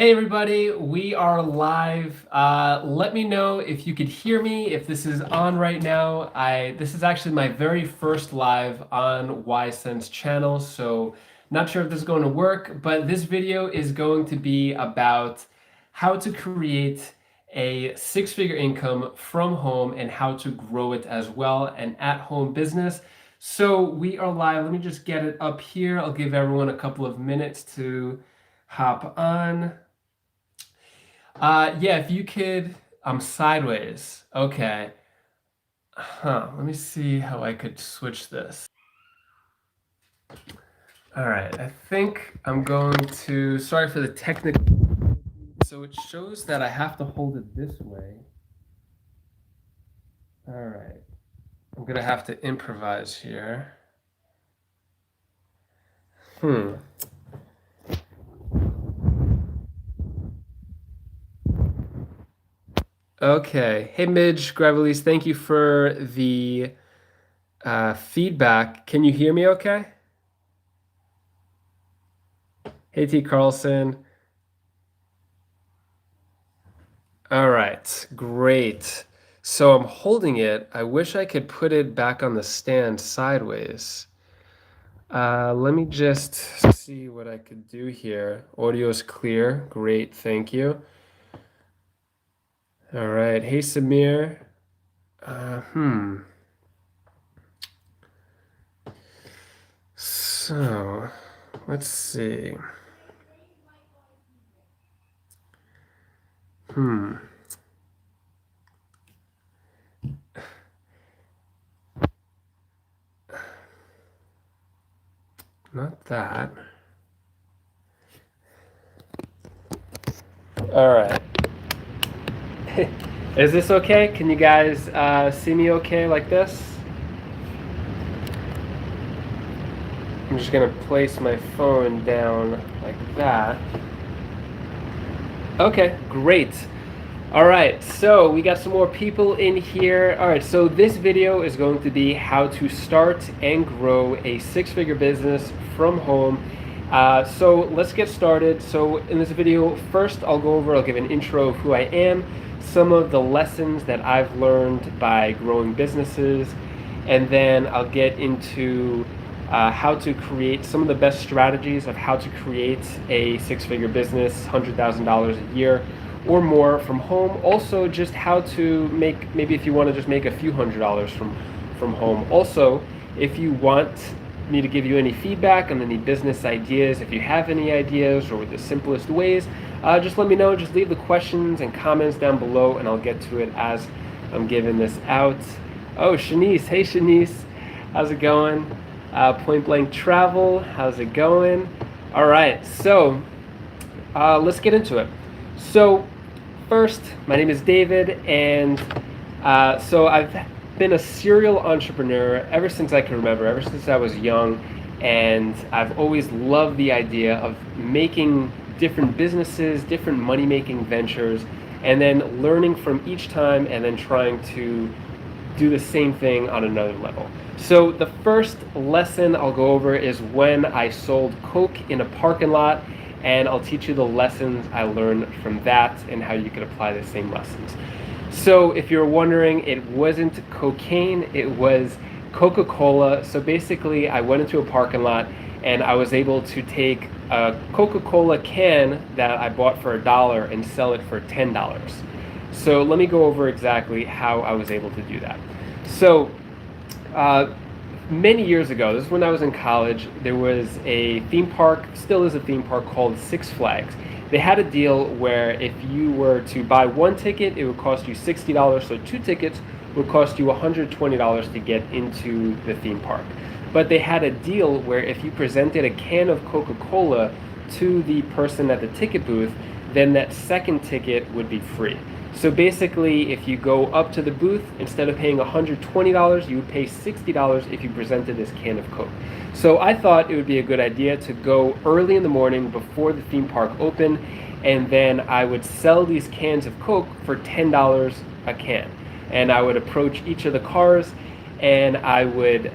Hey everybody, we are live. Let me know if you could hear me, if this is on right now. This is actually my very first live on YSense channel, so not sure if this is going to work, but this video is going to be about how to create a six-figure income from home and how to grow it as well, an at-home business. So we are live. Let me just get it up here. I'll give everyone a couple of minutes to hop on. Yeah, if you could, I'm sideways. Okay. Let me see how I could switch this. All right, I think I'm going to, sorry for the technical. So it shows that I have to hold it this way. All right, I'm gonna have to improvise here. Okay, hey Midge, Gravelise, thank you for the feedback. Can you hear me okay? Hey T. Carlson. All right, great. So I'm holding it. I wish I could put it back on the stand sideways. Let me just see what I could do here. Audio is clear. Great, thank you. All right, hey Samir. So, let's see. Not that. All right. Is this okay? Can you guys see me okay like this? I'm just gonna place my phone down like that. Okay, great. All right, so we got some more people in here. All right, so this video is going to be how to start and grow a six-figure business from home. So let's get started. So in this video, first I'll give an intro of who I am, some of the lessons that I've learned by growing businesses, and then I'll get into how to create some of the best strategies of how to create a six-figure business, $100,000 a year or more from home. Also, just how to make, maybe if you want to just make a few $100s from home. Also, if you want me to give you any feedback on any business ideas, if you have any ideas or the simplest ways, just let me know. Just leave the questions and comments down below and I'll get to it as I'm giving this out. Oh, Shanice. Hey, Shanice. How's it going? Point Blank Travel. How's it going? All right. So let's get into it. So first, my name is David, and so I've been a serial entrepreneur ever since I can remember, ever since I was young, and I've always loved the idea of making different businesses, different money-making ventures, and then learning from each time and then trying to do the same thing on another level. So the first lesson I'll go over is when I sold Coke in a parking lot, and I'll teach you the lessons I learned from that and how you can apply the same lessons. So if you're wondering, it wasn't cocaine, it was Coca-Cola. So basically I went into a parking lot and I was able to take a Coca-Cola can that I bought for $1 and sell it for $10. So let me go over exactly how I was able to do that. So many years ago, this is when I was in college, there was a theme park, still is a theme park, called Six Flags. They had a deal where if you were to buy one ticket, it would cost you $60, so two tickets would cost you $120 to get into the theme park. But they had a deal where if you presented a can of Coca-Cola to the person at the ticket booth, then that second ticket would be free. So basically, if you go up to the booth, instead of paying $120, you would pay $60 if you presented this can of Coke. So I thought it would be a good idea to go early in the morning before the theme park opened, and then I would sell these cans of Coke for $10 a can. And I would approach each of the cars, and I would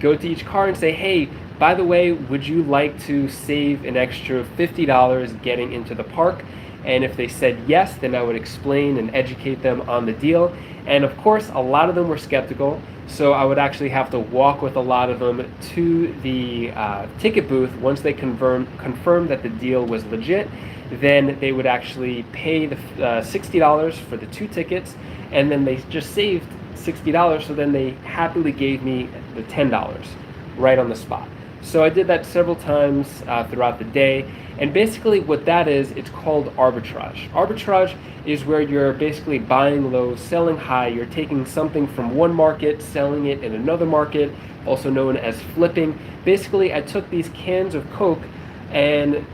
go to each car and say, hey, by the way, would you like to save an extra $50 getting into the park? And if they said yes, then I would explain and educate them on the deal. And of course, a lot of them were skeptical. So I would actually have to walk with a lot of them to the ticket booth. Once they confirmed that the deal was legit, then they would actually pay the $60 for the 2 tickets, and then they just saved $60. So then they happily gave me the $10 right on the spot. So I did that several times throughout the day. And basically what that is, it's called arbitrage. Arbitrage is where you're basically buying low, selling high. You're taking something from one market, selling it in another market, also known as flipping. Basically, I took these cans of Coke and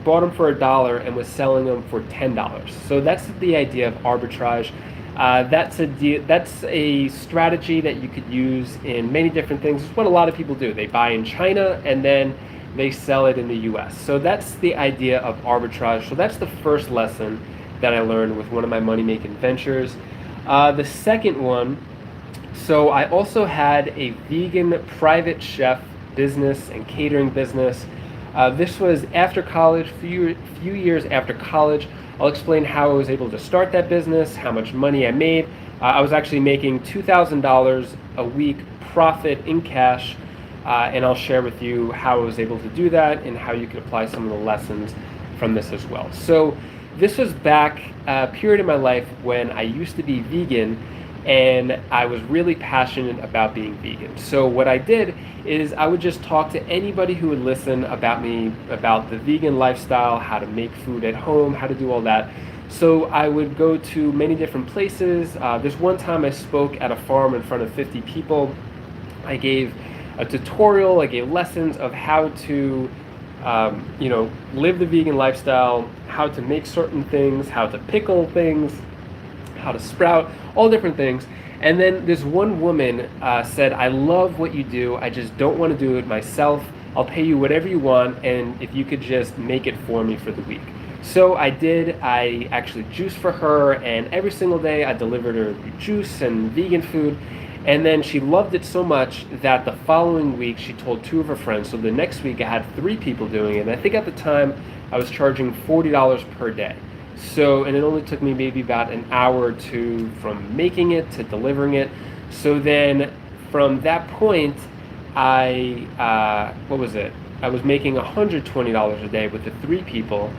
bought them for $1 and was selling them for $10. So that's the idea of arbitrage. That's a strategy that you could use in many different things. It's what a lot of people do. They buy in China and then they sell it in the US. So that's the idea of arbitrage. So that's the first lesson that I learned with one of my money-making ventures. The second one, so I also had a vegan private chef business and catering business. This was after college, few years after college. I'll explain how I was able to start that business, how much money I made. I was actually making $2,000 a week profit in cash, and I'll share with you how I was able to do that and how you can apply some of the lessons from this as well. So this was back a period in my life when I used to be vegan, and I was really passionate about being vegan. So what I did is I would just talk to anybody who would listen about me, about the vegan lifestyle, how to make food at home, how to do all that. So I would go to many different places. This one time I spoke at a farm in front of 50 people. I gave a tutorial, I gave lessons of how to live the vegan lifestyle, how to make certain things, how to pickle things, how to sprout, all different things. And then this one woman said, I love what you do, I just don't want to do it myself. I'll pay you whatever you want, and if you could just make it for me for the week. So I did. I actually juiced for her, and every single day I delivered her juice and vegan food. And then she loved it so much that the following week she told 2 of her friends. So the next week I had 3 people doing it. And I think at the time I was charging $40 per day. So, and it only took me maybe about an hour or 2 from making it to delivering it. So then from that point, I was making $120 a day with the 3 people.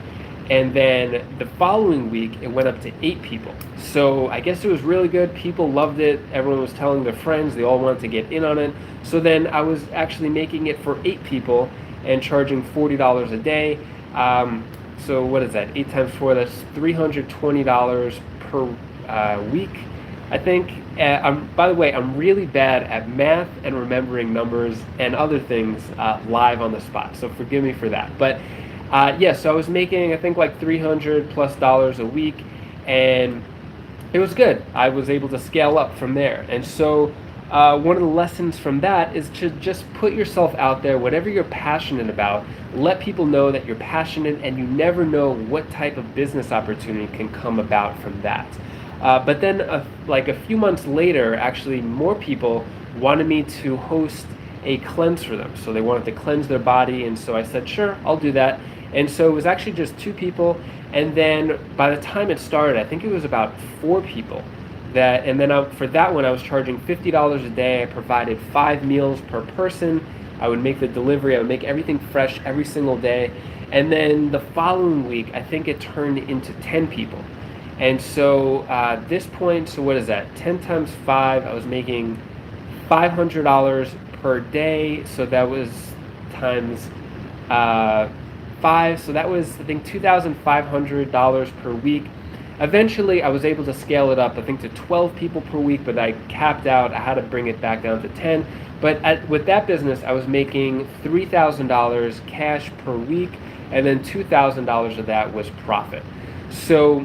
And then the following week, it went up to 8 people. So I guess it was really good. People loved it. Everyone was telling their friends. They all wanted to get in on it. So then I was actually making it for 8 people and charging $40 a day. So what is that? 8 times 4, that's $320 per week, I think. By the way, I'm really bad at math and remembering numbers and other things live on the spot. So forgive me for that. But so I was making, I think, like $300+ a week, and it was good. I was able to scale up from there. And so one of the lessons from that is to just put yourself out there, whatever you're passionate about, let people know that you're passionate, and you never know what type of business opportunity can come about from that. But then like a few months later, actually more people wanted me to host a cleanse for them. So they wanted to cleanse their body, and so I said, sure, I'll do that. And so it was actually just 2 people, and then by the time it started, I think it was about 4 people. For that one, I was charging $50 a day. I provided 5 meals per person. I would make the delivery. I would make everything fresh every single day. And then the following week, I think it turned into 10 people. And so at this point, so what is that? 10 times 5, I was making $500 per day. So that was times 5. So that was, I think, $2,500 per week. Eventually, I was able to scale it up, I think, to 12 people per week, but I capped out. I had to bring it back down to 10. But with that business, I was making $3,000 cash per week, and then $2,000 of that was profit. So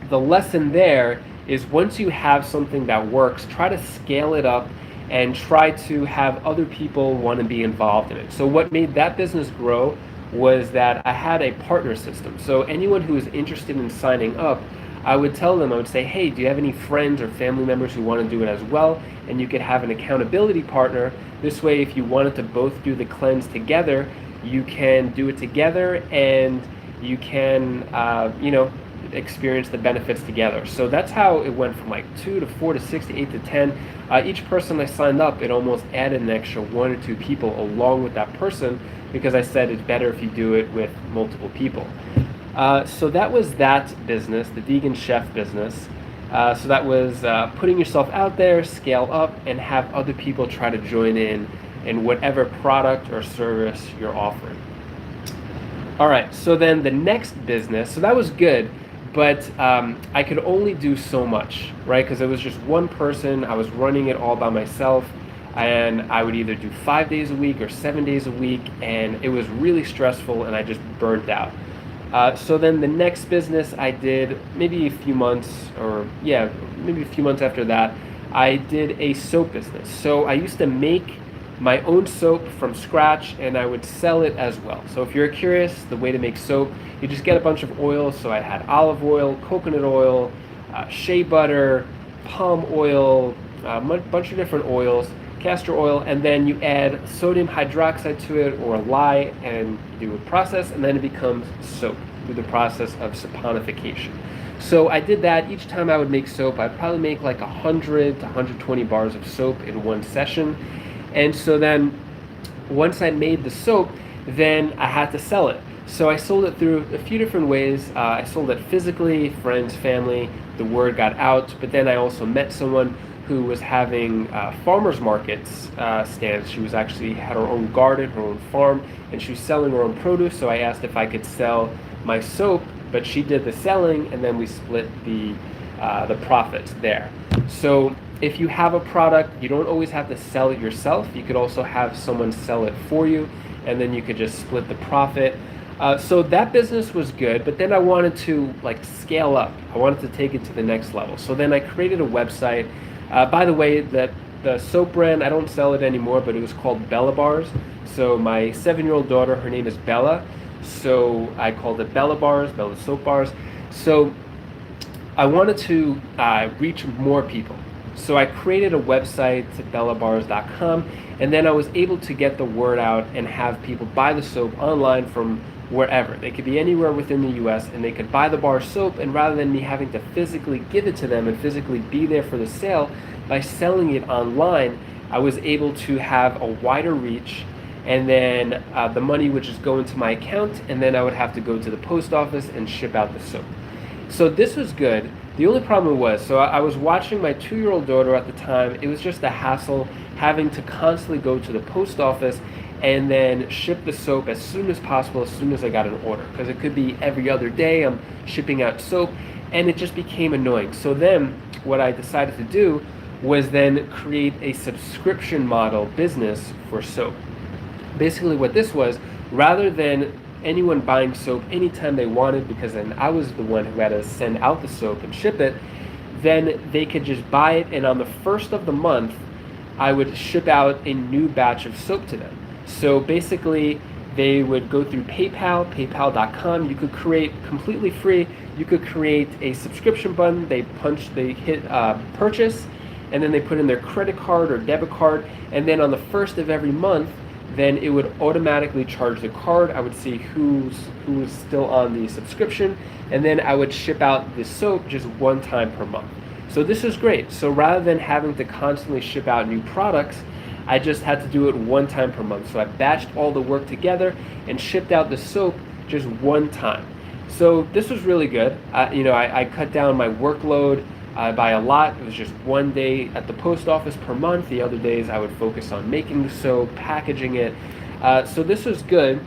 the lesson there is, once you have something that works, try to scale it up and try to have other people want to be involved in it. So what made that business grow was that I had a partner system. So anyone who was interested in signing up, I would tell them, I would say, hey, do you have any friends or family members who want to do it as well? And you could have an accountability partner. This way, if you wanted to both do the cleanse together, you can do it together, and you can, experience the benefits together. So that's how it went from like 2 to 4 to 6 to 8 to 10. Each person I signed up, it almost added an extra 1 or 2 people along with that person, because I said it's better if you do it with multiple people. So that was that business, the vegan chef business. So that was putting yourself out there, scale up, and have other people try to join in whatever product or service you're offering. All right, so then the next business, so that was good, but I could only do so much, right? Because it was just one person, I was running it all by myself, and I would either do 5 days a week or 7 days a week, and it was really stressful, and I just burnt out. So then the next business I did, maybe a few months after that, I did a soap business. So I used to make my own soap from scratch, and I would sell it as well. So if you're curious, the way to make soap, you just get a bunch of oils. So I had olive oil, coconut oil, shea butter, palm oil, a bunch of different oils, castor oil, and then you add sodium hydroxide to it or lye, and do a process, and then it becomes soap through the process of saponification. So I did that. Each time I would make soap, I'd probably make like 100 to 120 bars of soap in one session. And so then once I made the soap, then I had to sell it. So I sold it through a few different ways. I sold it physically, friends, family, the word got out, but then I also met someone who was having farmers markets stands. She was actually had her own garden, her own farm, and she was selling her own produce. So I asked if I could sell my soap, but she did the selling, and then we split the profits there. So if you have a product, you don't always have to sell it yourself. You could also have someone sell it for you, and then you could just split the profit. So that business was good, but then I wanted to scale up. I wanted to take it to the next level. So then I created a website. By the way, that the soap brand, I don't sell it anymore, but it was called Bella Bars. So my 7-year-old daughter, her name is Bella, so I called it Bella Bars, Bella Soap Bars. So I wanted to reach more people. So I created a website to bellabars.com, and then I was able to get the word out and have people buy the soap online from wherever. They could be anywhere within the US, and they could buy the bar soap, and rather than me having to physically give it to them and physically be there for the sale, by selling it online, I was able to have a wider reach, and then the money would just go into my account, and then I would have to go to the post office and ship out the soap. So this was good. The only problem was, so I was watching my 2-year-old daughter at the time. It was just a hassle having to constantly go to the post office and then ship the soap as soon as possible, as soon as I got an order, because it could be every other day I'm shipping out soap, and it just became annoying. So then what I decided to do was then create a subscription model business for soap. Basically what this was, rather than anyone buying soap anytime they wanted, because then I was the one who had to send out the soap and ship it, then they could just buy it, and on the first of the month I would ship out a new batch of soap to them. So basically they would go through paypal.com. You could create completely free, you could create a subscription button. They hit purchase, and then they put in their credit card or debit card, and then on the first of every month, then it would automatically charge the card. I would see who's still on the subscription, and then I would ship out the soap just one time per month. So this is great. So rather than having to constantly ship out new products, I just had to do it one time per month. So I batched all the work together and shipped out the soap just one time. So this was really good. I cut down my workload by a lot. It was just one day at the post office per month. The other days I would focus on making the soap, packaging it. So this was good.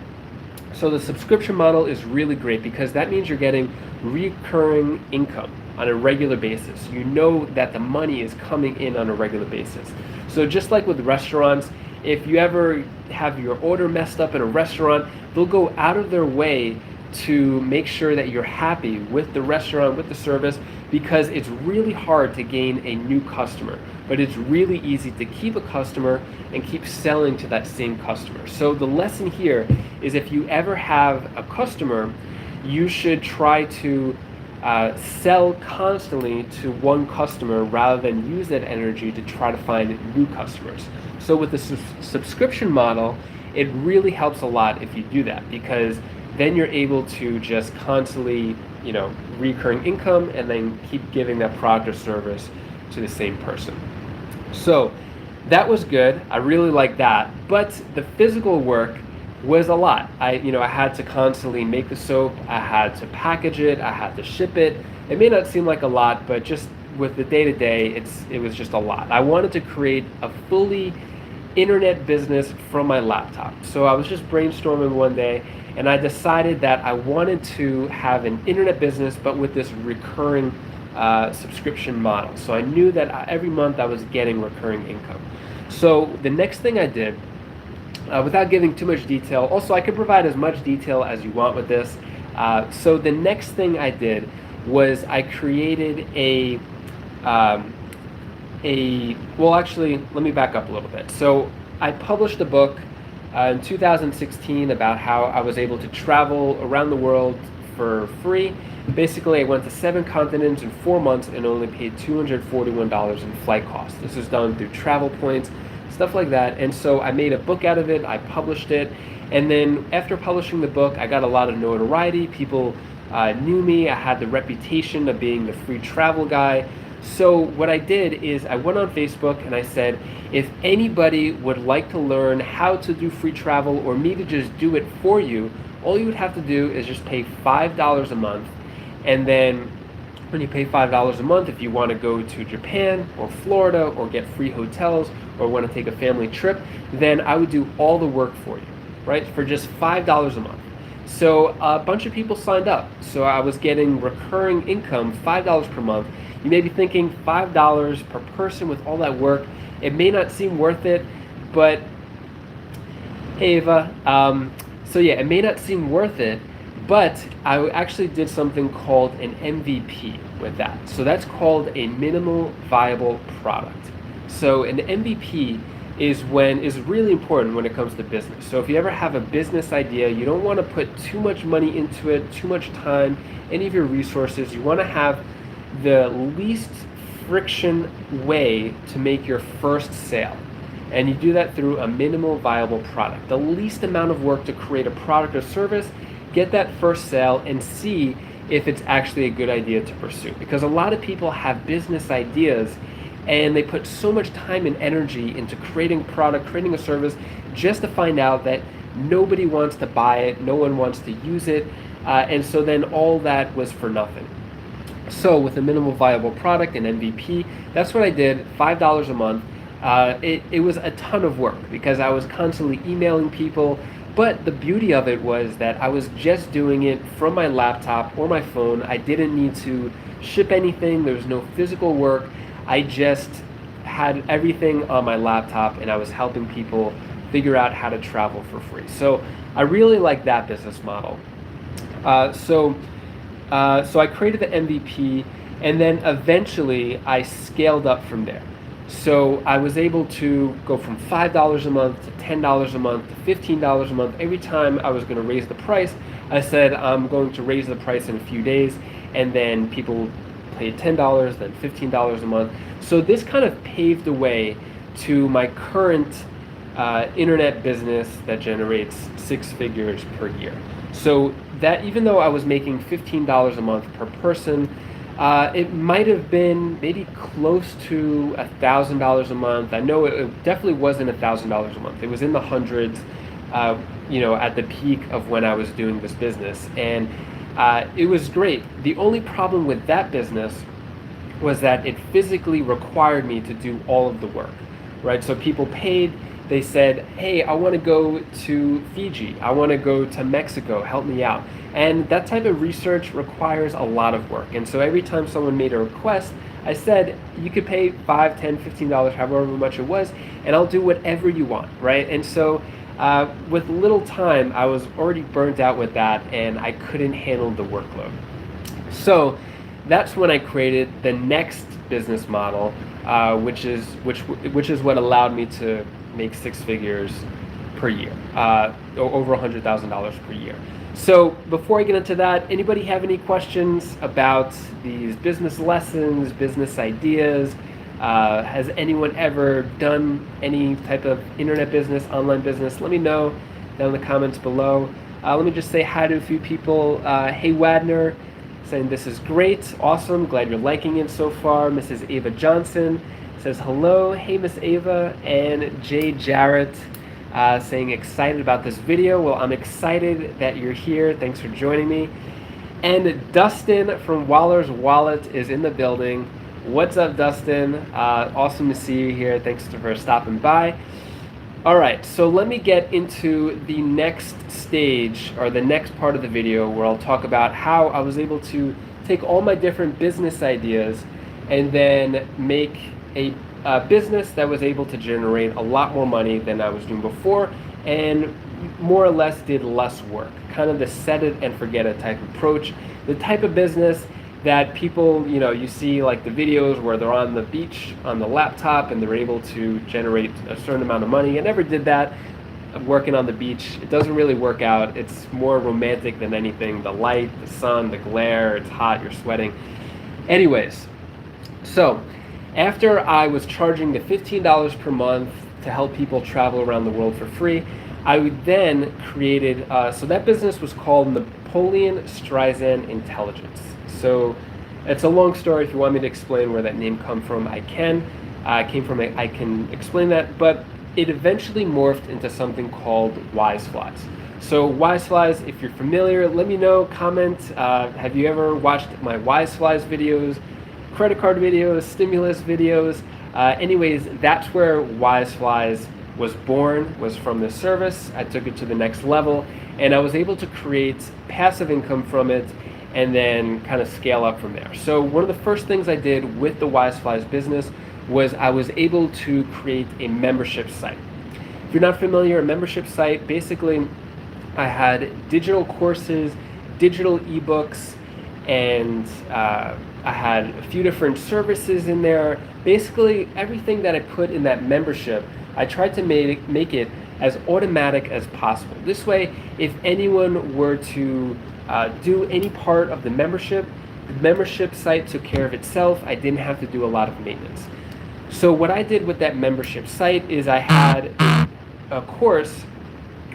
So the subscription model is really great, because that means you're getting recurring income on a regular basis. You know that the money is coming in on a regular basis. So just like with restaurants, if you ever have your order messed up in a restaurant, they'll go out of their way to make sure that you're happy with the restaurant, with the service, because it's really hard to gain a new customer, but it's really easy to keep a customer and keep selling to that same customer. So the lesson here is, if you ever have a customer, you should try to sell constantly to one customer rather than use that energy to try to find new customers. So with the subscription model, it really helps a lot if you do that, because then you're able to just constantly, recurring income, and then keep giving that product or service to the same person. So that was good. I really like that. But the physical work was a lot. I had to constantly make the soap. I had to package it. I had to ship it. It may not seem like a lot, but just with the day-to-day, it was just a lot. I wanted to create a fully internet business from my laptop. So I was just brainstorming one day, and I decided that I wanted to have an internet business, but with this recurring subscription model. So I knew that every month I was getting recurring income. So the next thing I did, without giving too much detail, also I could provide as much detail as you want with this. So the next thing I did was I created well, actually, let me back up a little bit. So I published a book in 2016 about how I was able to travel around the world for free. Basically, I went to 7 continents in 4 months and only paid $241 in flight costs. This was done through travel points, stuff like that. And so I made a book out of it, I published it, and then after publishing the book, I got a lot of notoriety. People knew me. I had the reputation of being the free travel guy. So what I did is I went on Facebook and I said, if anybody would like to learn how to do free travel, or me to just do it for you, all you would have to do is just pay $5 a month. And then when you pay $5 a month, if you want to go to Japan or Florida or get free hotels or want to take a family trip, then I would do all the work for you, right? For just $5 a month. So a bunch of people signed up. So I was getting recurring income, $5 per month. You may be thinking $5 per person with all that work, it may not seem worth it, but hey Eva, so yeah, it may not seem worth it, but I actually did something called an MVP with that. So that's called a minimal viable product. So an MVP is really important when it comes to business. So if you ever have a business idea, you don't want to put too much money into it, too much time, any of your resources. You want to have the least friction way to make your first sale. And you do that through a minimal viable product. The least amount of work to create a product or service, get that first sale, and see if it's actually a good idea to pursue. Because a lot of people have business ideas and they put so much time and energy into creating a product, creating a service, just to find out that nobody wants to buy it, no one wants to use it, and so then all that was for nothing. So with a minimal viable product, an MVP, that's what I did, $5 a month. It was a ton of work because I was constantly emailing people, but the beauty of it was that I was just doing it from my laptop or my phone. I didn't need to ship anything, there was no physical work. I just had everything on my laptop and I was helping people figure out how to travel for free. So I really like that business model. So I created the MVP, and then eventually I scaled up from there. So I was able to go from $5 a month to $10 a month to $15 a month. Every time I was going to raise the price, I said I'm going to raise the price in a few days, and then people paid $10, then $15 a month. So this kind of paved the way to my current internet business that generates 6 figures per year. So that even though I was making $15 a month per person, it might have been maybe close to $1,000 a month. I know it definitely wasn't $1,000 a month. It was in the hundreds, at the peak of when I was doing this business. And it was great. The only problem with that business was that it physically required me to do all of the work, right? So people paid. They said, hey, I want to go to Fiji. I want to go to Mexico. Help me out. And that type of research requires a lot of work. And so every time someone made a request, I said, you could pay $5, $10, $15, however much it was, and I'll do whatever you want, right? And so with little time, I was already burnt out with that, and I couldn't handle the workload. So that's when I created the next business model, which is what allowed me to make 6 figures per year, over $100,000 per year. So before I get into that, anybody have any questions about these business lessons, business ideas? Has anyone ever done any type of internet business, online business? Let me know down in the comments below. Let me just say hi to a few people. Hey Wadner, saying this is great, awesome, glad you're liking it so far. Mrs. Ava Johnson says hello. Hey Miss Ava. And Jay Jarrett saying excited about this video. Well, I'm excited that you're here. Thanks for joining me. And Dustin from Waller's Wallet is in the building. What's up, Dustin? Awesome to see you here. Thanks for stopping by. All right, so let me get into the next stage, or the next part of the video, where I'll talk about how I was able to take all my different business ideas and then make a business that was able to generate a lot more money than I was doing before, and more or less did less work. Kind of the set it and forget it type approach. The type of business that people, you see like the videos where they're on the beach on the laptop and they're able to generate a certain amount of money. I never did that. I'm working on the beach. It doesn't really work out. It's more romantic than anything. The light, the sun, the glare, it's hot, you're sweating. Anyways, so after I was charging the $15 per month to help people travel around the world for free, I would then created, so that business was called Napoleon Streisand Intelligence. So it's a long story. If you want me to explain where that name come from, I can. I can explain that, but it eventually morphed into something called Wiseflies. So Wiseflies, if you're familiar, let me know, comment. Have you ever watched my Wiseflies videos, credit card videos, stimulus videos? Anyways, that's where Wiseflies was born, was from this service. I took it to the next level, and I was able to create passive income from it, and then kind of scale up from there. So one of the first things I did with the Wiseflies business was I was able to create a membership site. If you're not familiar, a membership site, basically I had digital courses, digital ebooks, and I had a few different services in there. Basically everything that I put in that membership, I tried to make it as automatic as possible. This way, if anyone were to do any part of the membership site took care of itself. I didn't have to do a lot of maintenance. So what I did with that membership site is I had a course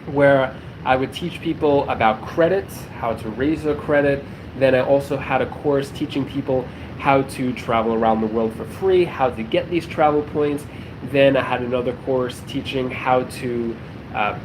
where I would teach people about credits, how to raise their credit. Then I also had a course teaching people how to travel around the world for free, how to get these travel points. Then I had another course teaching how to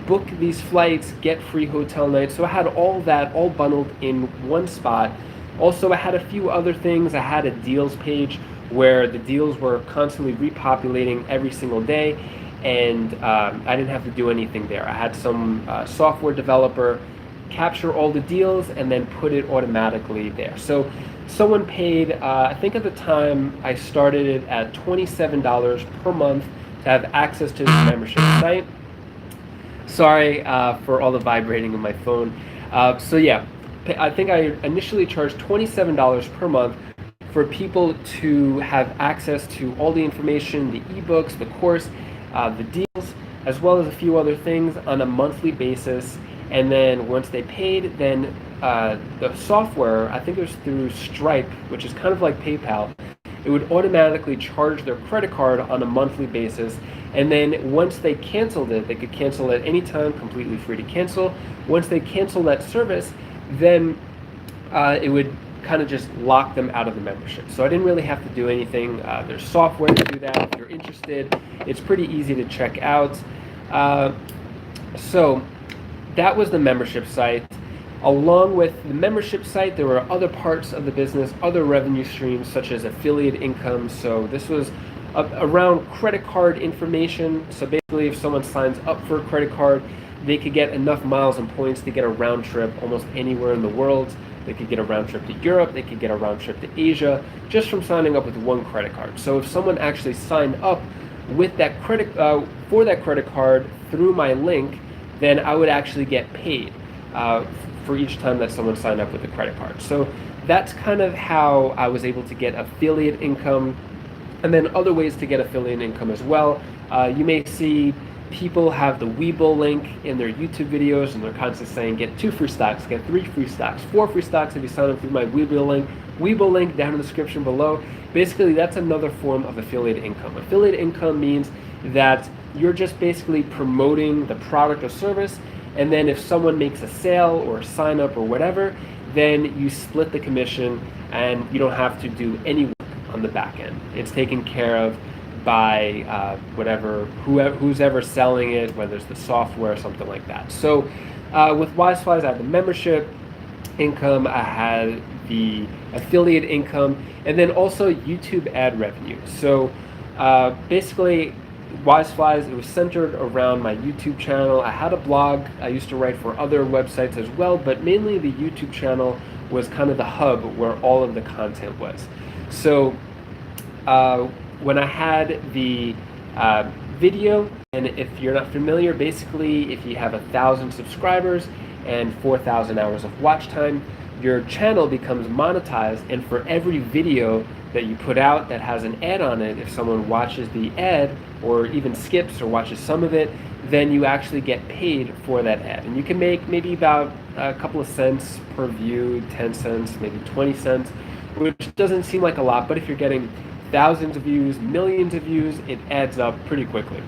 book these flights, get free hotel nights. So I had all that all bundled in one spot. Also, I had a few other things. I had a deals page where the deals were constantly repopulating every single day, and I didn't have to do anything there. I had some software developer capture all the deals and then put it automatically there. So someone paid, I think at the time I started it at $27 per month to have access to this membership site. Sorry for all the vibrating of my phone. So yeah, I think I initially charged $27 per month for people to have access to all the information, the ebooks, the course, the deals, as well as a few other things on a monthly basis. And then once they paid, then the software, I think it was through Stripe, which is kind of like PayPal, it would automatically charge their credit card on a monthly basis. And then once they canceled it, they could cancel at any time, completely free to cancel. Once they cancel that service, then it would kind of just lock them out of the membership. So I didn't really have to do anything. There's software to do that if you're interested. It's pretty easy to check out. So that was the membership site. Along with the membership site, there were other parts of the business, other revenue streams such as affiliate income. So this was around credit card information. So basically if someone signs up for a credit card, they could get enough miles and points to get a round trip almost anywhere in the world. They could get a round trip to Europe, they could get a round trip to Asia just from signing up with one credit card. So if someone actually signed up with that for that credit card through my link, then I would actually get paid for each time that someone signed up with a credit card. So that's kind of how I was able to get affiliate income, and then other ways to get affiliate income as well. You may see people have the Webull link in their YouTube videos, and they're constantly saying, get 2 free stocks, get 3 free stocks, 4 free stocks if you sign up through my Webull link down in the description below. Basically, that's another form of affiliate income. Affiliate income means that you're just basically promoting the product or service, and then if someone makes a sale or a sign up or whatever, then you split the commission and you don't have to do any work on the back end. It's taken care of by who's ever selling it, whether it's the software or something like that. So with Wiseflies, I had the membership income, I had the affiliate income, and then also YouTube ad revenue. So basically, Wiseflies, it was centered around my YouTube channel. I had a blog. I used to write for other websites as well, but mainly the YouTube channel was kind of the hub where all of the content was. So when I had the video, and if you're not familiar, basically if you have 1,000 subscribers and 4,000 hours of watch time, your channel becomes monetized, and for every video that you put out that has an ad on it, if someone watches the ad or even skips or watches some of it, then you actually get paid for that ad. And you can make maybe about a couple of cents per view, 10 cents, maybe 20 cents, which doesn't seem like a lot, but if you're getting thousands of views, millions of views, it adds up pretty quickly.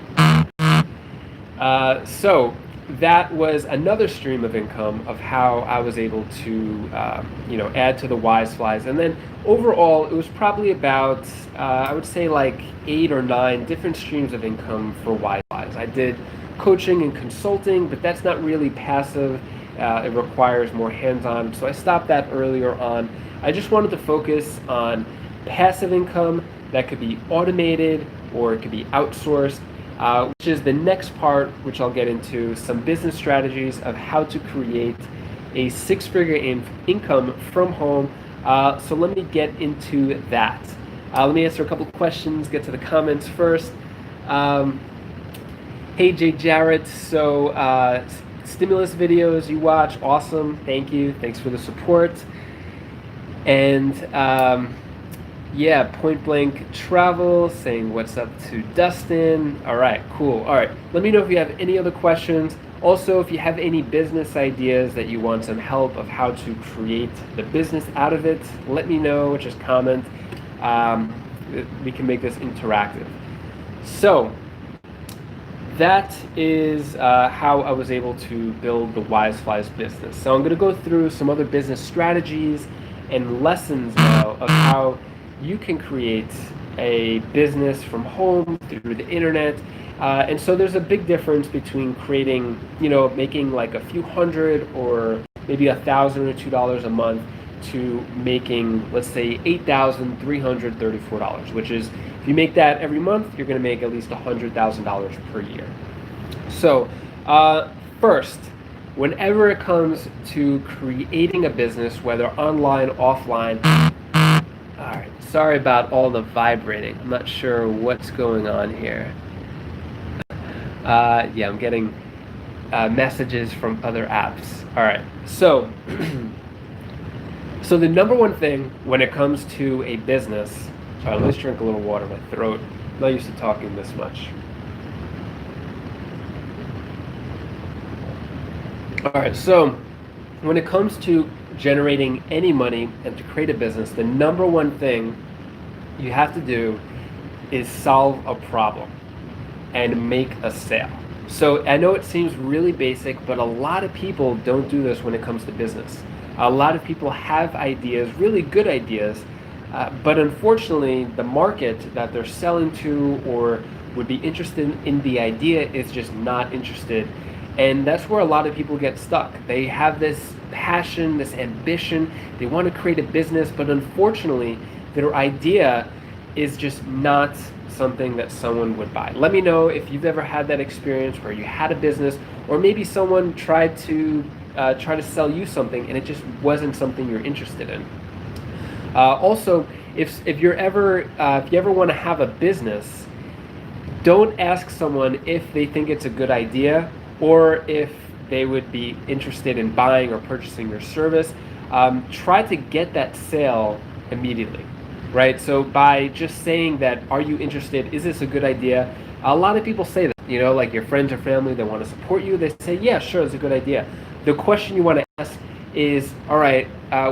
So that was another stream of income of how I was able to add to the Wiseflies. And then overall, it was probably about, I would say like 8 or 9 different streams of income for Wiseflies. I did coaching and consulting, but that's not really passive. It requires more hands-on, so I stopped that earlier on. I just wanted to focus on passive income that could be automated or it could be outsourced, which is the next part, which I'll get into, some business strategies of how to create a 6-figure income from home. So let me get into that. Let me answer a couple questions, get to the comments first. Hey Jay Jarrett, so stimulus videos you watch, awesome, thank you, thanks for the support. And yeah, Point Blank Travel saying what's up to Dustin. All right, cool. All right, let me know if you have any other questions. Also, if you have any business ideas that you want some help of how to create the business out of it, let me know, just comment. We can make this interactive. So that is how I was able to build the Wiseflies business. So I'm going to go through some other business strategies and lessons now of how you can create a business from home through the internet. And so there's a big difference between creating, making like a few hundred or maybe $1,000 or $2 a month to making, let's say, $8,334, which is, if you make that every month, you're going to make at least $100,000 per year. So first, whenever it comes to creating a business, whether online, offline, all right, sorry about all the vibrating. I'm not sure what's going on here. Yeah, I'm getting messages from other apps. All right, so so the number one thing when it comes to a business, sorry, let's drink a little water, my throat, I'm not used to talking this much. All right, so when it comes to generating any money and to create a business, the number one thing you have to do is solve a problem and make a sale. So I know it seems really basic, but a lot of people don't do this when it comes to business. A lot of people have ideas, really good ideas, but unfortunately the market that they're selling to or would be interested in the idea is just not interested. And that's where a lot of people get stuck. They have this passion, this ambition, they want to create a business, but unfortunately their idea is just not something that someone would buy. Let me know if you've ever had that experience where you had a business, or maybe someone tried to sell you something and it just wasn't something you're interested in. Also, if you ever want to have a business, don't ask someone if they think it's a good idea or if they would be interested in buying or purchasing your service. Try to get that sale immediately, right? So by just saying that, are you interested? Is this a good idea? A lot of people say that, like your friends or family, they want to support you. They say, yeah, sure, it's a good idea. The question you want to ask is, all right,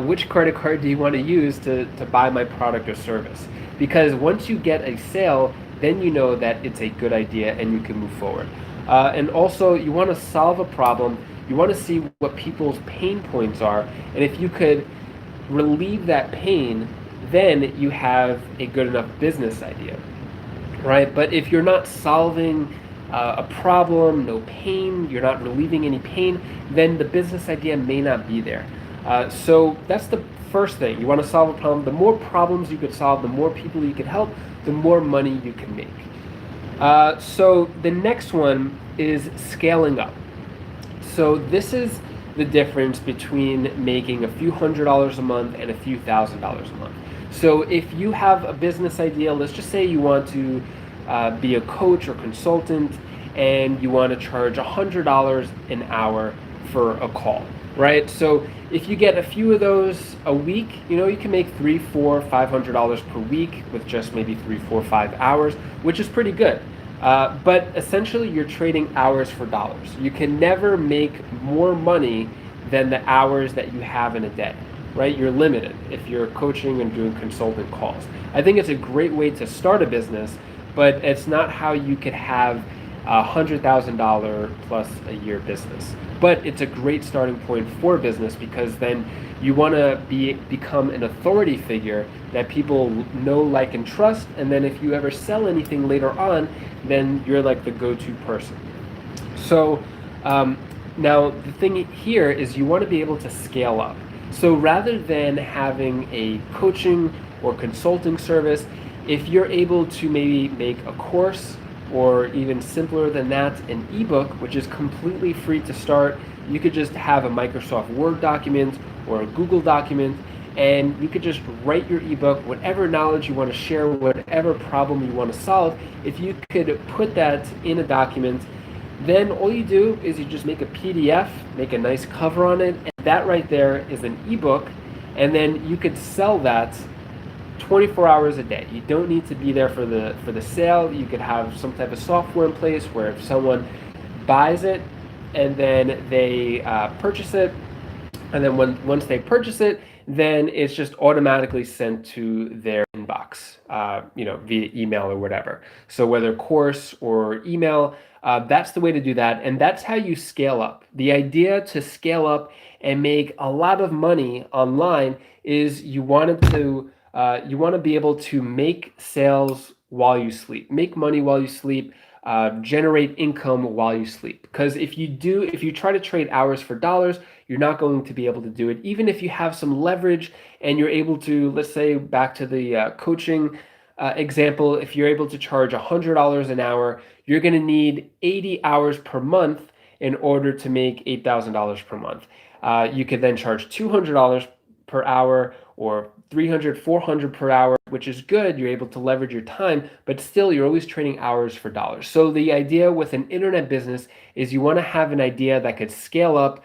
which credit card do you want to use to buy my product or service? Because once you get a sale, then you know that it's a good idea and you can move forward. And also, you want to solve a problem. You want to see what people's pain points are. And if you could relieve that pain, then you have a good enough business idea, right? But if you're not solving a problem, no pain, you're not relieving any pain, then the business idea may not be there. So that's the first thing. You want to solve a problem. The more problems you could solve, the more people you could help, the more money you can make. So the next one is scaling up. So this is the difference between making a few $100s a month and a few $1,000s a month. So if you have a business idea, let's just say you want to be a coach or consultant and you want to charge $100 an hour for a call, right? So if you get a few of those a week, you can make $300, $400, $500 per week with just maybe 3, 4, 5 hours, which is pretty good. But essentially you're trading hours for dollars. You can never make more money than the hours that you have in a day, right? You're limited if you're coaching and doing consultant calls. I think it's a great way to start a business, but it's not how you could have a $100,000 plus a year business. But it's a great starting point for business because then you want to become an authority figure that people know, like, and trust. And then if you ever sell anything later on, then you're like the go-to person. So now the thing here is you want to be able to scale up. So rather than having a coaching or consulting service, if you're able to maybe make a course, or even simpler than that, an ebook, which is completely free to start. You could just have a Microsoft Word document or a Google document, and you could just write your ebook, whatever knowledge you want to share, whatever problem you want to solve. If you could put that in a document, then all you do is you just make a PDF, make a nice cover on it, and that right there is an ebook, and then you could sell that 24 hours a day. You don't need to be there for the sale. You could have some type of software in place where if someone buys it and then they purchase it, and then once they purchase it, then it's just automatically sent to their inbox, via email or whatever. So whether course or email, that's the way to do that, and that's how you scale up. The idea to scale up and make a lot of money online is you want to be able to make sales while you sleep, make money while you sleep, generate income while you sleep. Because if you try to trade hours for dollars, you're not going to be able to do it. Even if you have some leverage and you're able to, let's say back to the coaching example, if you're able to charge $100 an hour, you're going to need 80 hours per month in order to make $8,000 per month. You could then charge $200 per hour or 300, 400 per hour, which is good. You're able to leverage your time, but still you're always trading hours for dollars. So the idea with an internet business is you want to have an idea that could scale up,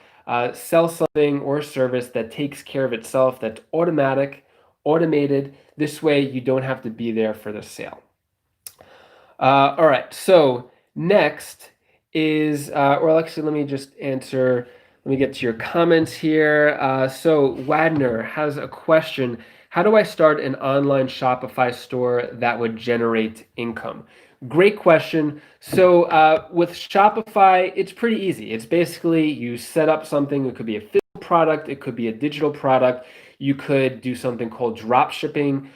sell something or a service that takes care of itself, that's automated. This way you don't have to be there for the sale. All right, so next is, or actually let me just answer. Let me get to your comments here. So Wadner has a question. How do I start an online Shopify store that would generate income? Great question. So with Shopify, it's pretty easy. It's basically you set up something. It could be a physical product. It could be a digital product. You could do something called drop shipping,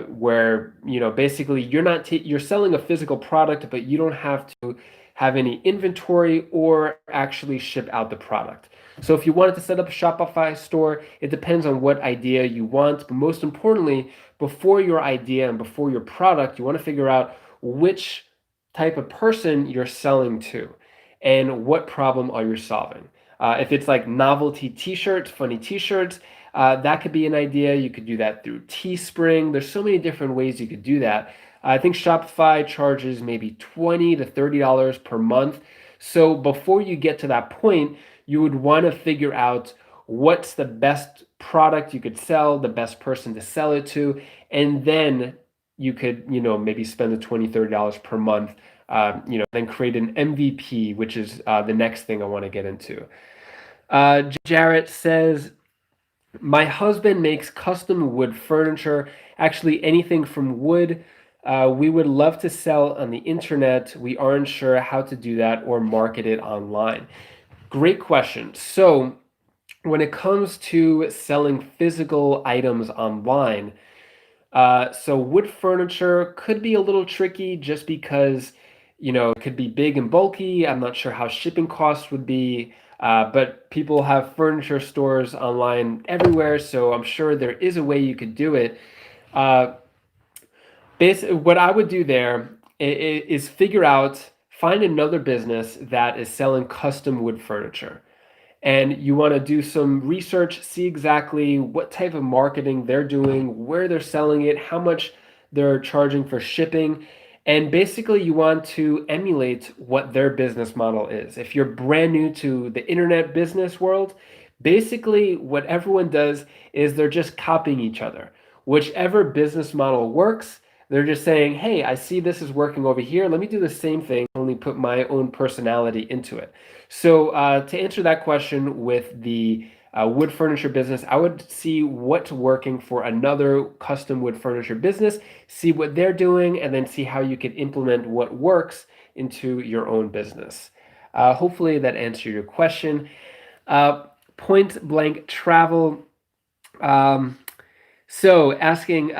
where basically you're selling a physical product, but you don't have to have any inventory or actually ship out the product. So if you wanted to set up a Shopify store, it depends on what idea you want. But most importantly, before your idea and before your product, you want to figure out which type of person you're selling to and what problem are you solving. If it's like novelty t-shirts, funny t-shirts, that could be an idea. You could do that through Teespring. There's so many different ways you could do that. I think Shopify charges maybe $20 to $30 per month. So before you get to that point, you would want to figure out what's the best product you could sell, the best person to sell it to, and then you could, maybe spend the $20, $30 per month then create an MVP, which is the next thing I want to get into. Jarrett says, my husband makes custom wood furniture, actually anything from wood. We would love to sell on the internet. We aren't sure how to do that or market it online. Great question. So, when it comes to selling physical items online, so wood furniture could be a little tricky just because, it could be big and bulky. I'm not sure how shipping costs would be, but people have furniture stores online everywhere, so I'm sure there is a way you could do it. Uh, Basically, what I would do there is find another business that is selling custom wood furniture, and you want to do some research, see exactly what type of marketing they're doing, where they're selling it, how much they're charging for shipping. And basically, you want to emulate what their business model is. If you're brand new to the internet business world, basically, what everyone does is they're just copying each other. Whichever business model works, they're just saying, hey, I see this is working over here. Let me do the same thing, only put my own personality into it. So to answer that question with the wood furniture business, I would see what's working for another custom wood furniture business, see what they're doing, and then see how you can implement what works into your own business. Hopefully that answered your question. Point blank travel. So asking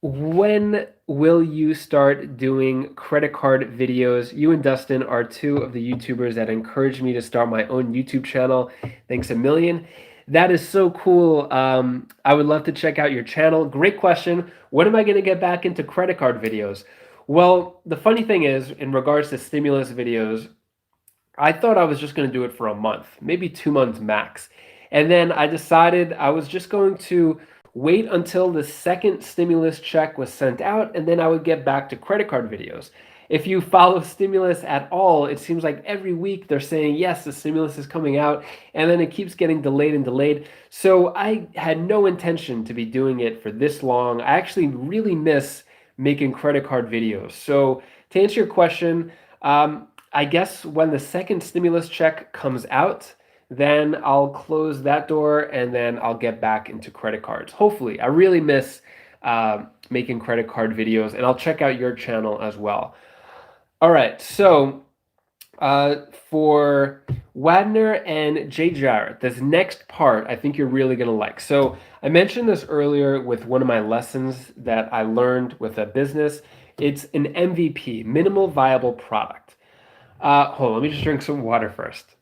when will you start doing credit card videos? You and Dustin are two of the YouTubers that encouraged me to start my own YouTube channel. Thanks a million. That is so cool. I would love to check out your channel. Great question. When am I going to get back into credit card videos? Well, the funny thing is, in regards to stimulus videos, I thought I was just going to do it for a month, maybe 2 months max. And then I decided I was just going to wait until the second stimulus check was sent out, and then I would get back to credit card videos. If you follow stimulus at all, it seems like every week they're saying, yes, the stimulus is coming out, and then it keeps getting delayed and delayed. So I had no intention to be doing it for this long. I actually really miss making credit card videos. So to answer your question, I guess when the second stimulus check comes out, then I'll close that door and then I'll get back into credit cards. Hopefully. I really miss making credit card videos, and I'll check out your channel as well. All right, so for Wadner and Jay Jarrett, this next part I think you're really going to like. So I mentioned this earlier with one of my lessons that I learned with a business. It's an MVP, minimal viable product. Hold on, let me just drink some water first.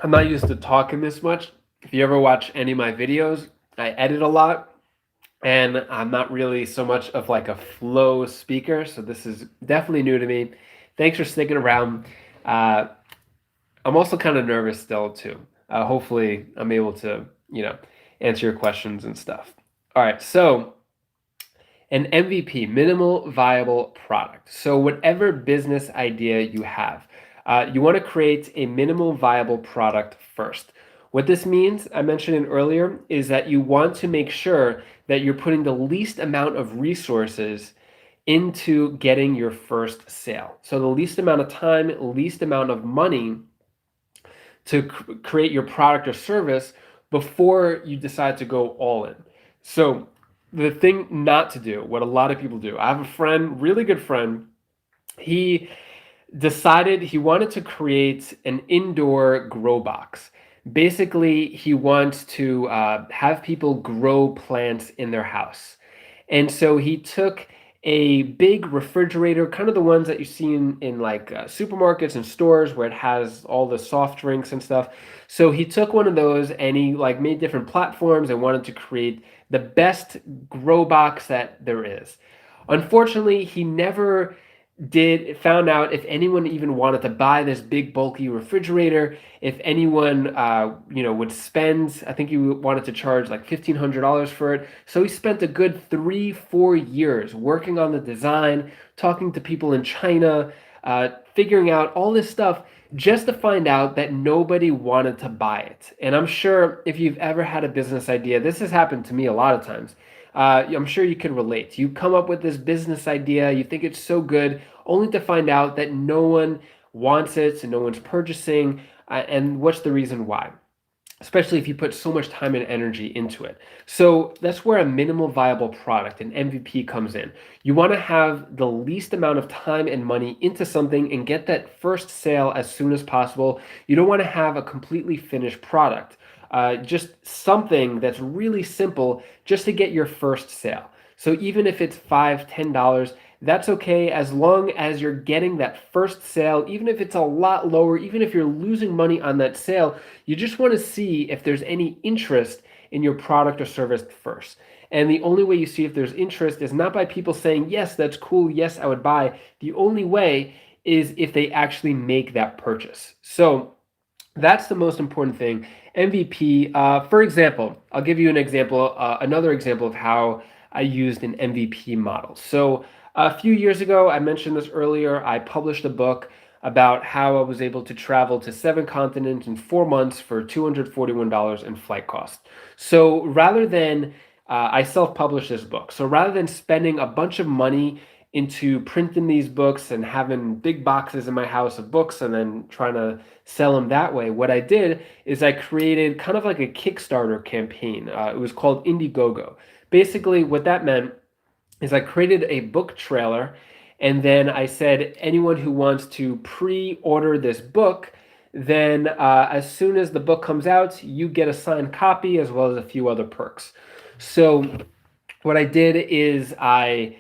I'm not used to talking this much. If you ever watch any of my videos, I edit a lot, and I'm not really so much of like a flow speaker, so this is definitely new to me. Thanks for sticking around. I'm also kind of nervous still too. Hopefully I'm able to, answer your questions and stuff. All right, so an MVP, minimal viable product. So whatever business idea you have, you want to create a minimal viable product first. What this means, I mentioned it earlier, is that you want to make sure that you're putting the least amount of resources into getting your first sale. So the least amount of time, least amount of money to create your product or service before you decide to go all in. So the thing not to do, what a lot of people do, I have a friend, really good friend, he decided he wanted to create an indoor grow box. Basically, he wants to have people grow plants in their house. And so he took a big refrigerator, kind of the ones that you see in like supermarkets and stores where it has all the soft drinks and stuff. So he took one of those and he like made different platforms and wanted to create the best grow box that there is. Unfortunately, he never found out if anyone even wanted to buy this big bulky refrigerator, if anyone would spend. I think he wanted to charge like $1,500 for it. So he spent a good 3-4 years working on the design, talking to people in China, figuring out all this stuff just to find out that nobody wanted to buy it. And I'm sure if you've ever had a business idea, this has happened to me a lot of times. I'm sure you can relate. You come up with this business idea, you think it's so good, only to find out that no one wants it and no one's purchasing. And what's the reason why? Especially if you put so much time and energy into it. So that's where a minimal viable product, an MVP, comes in. You want to have the least amount of time and money into something and get that first sale as soon as possible. You don't want to have a completely finished product. Just something that's really simple just to get your first sale. So even if it's $5, $10, that's okay as long as you're getting that first sale, even if it's a lot lower, even if you're losing money on that sale, you just want to see if there's any interest in your product or service first. And the only way you see if there's interest is not by people saying, yes, that's cool, yes, I would buy. The only way is if they actually make that purchase. So that's the most important thing. MVP, for example, I'll give you an example, another example of how I used an MVP model. So a few years ago, I mentioned this earlier, I published a book about how I was able to travel to 7 continents in 4 months for $241 in flight costs. So rather than, I self-published this book. So rather than spending a bunch of money into printing these books and having big boxes in my house of books and then trying to sell them that way, what I did is I created kind of like a Kickstarter campaign. It was called Indiegogo. Basically, what that meant is I created a book trailer, and then I said anyone who wants to pre-order this book, then as soon as the book comes out, you get a signed copy as well as a few other perks. So what I did is I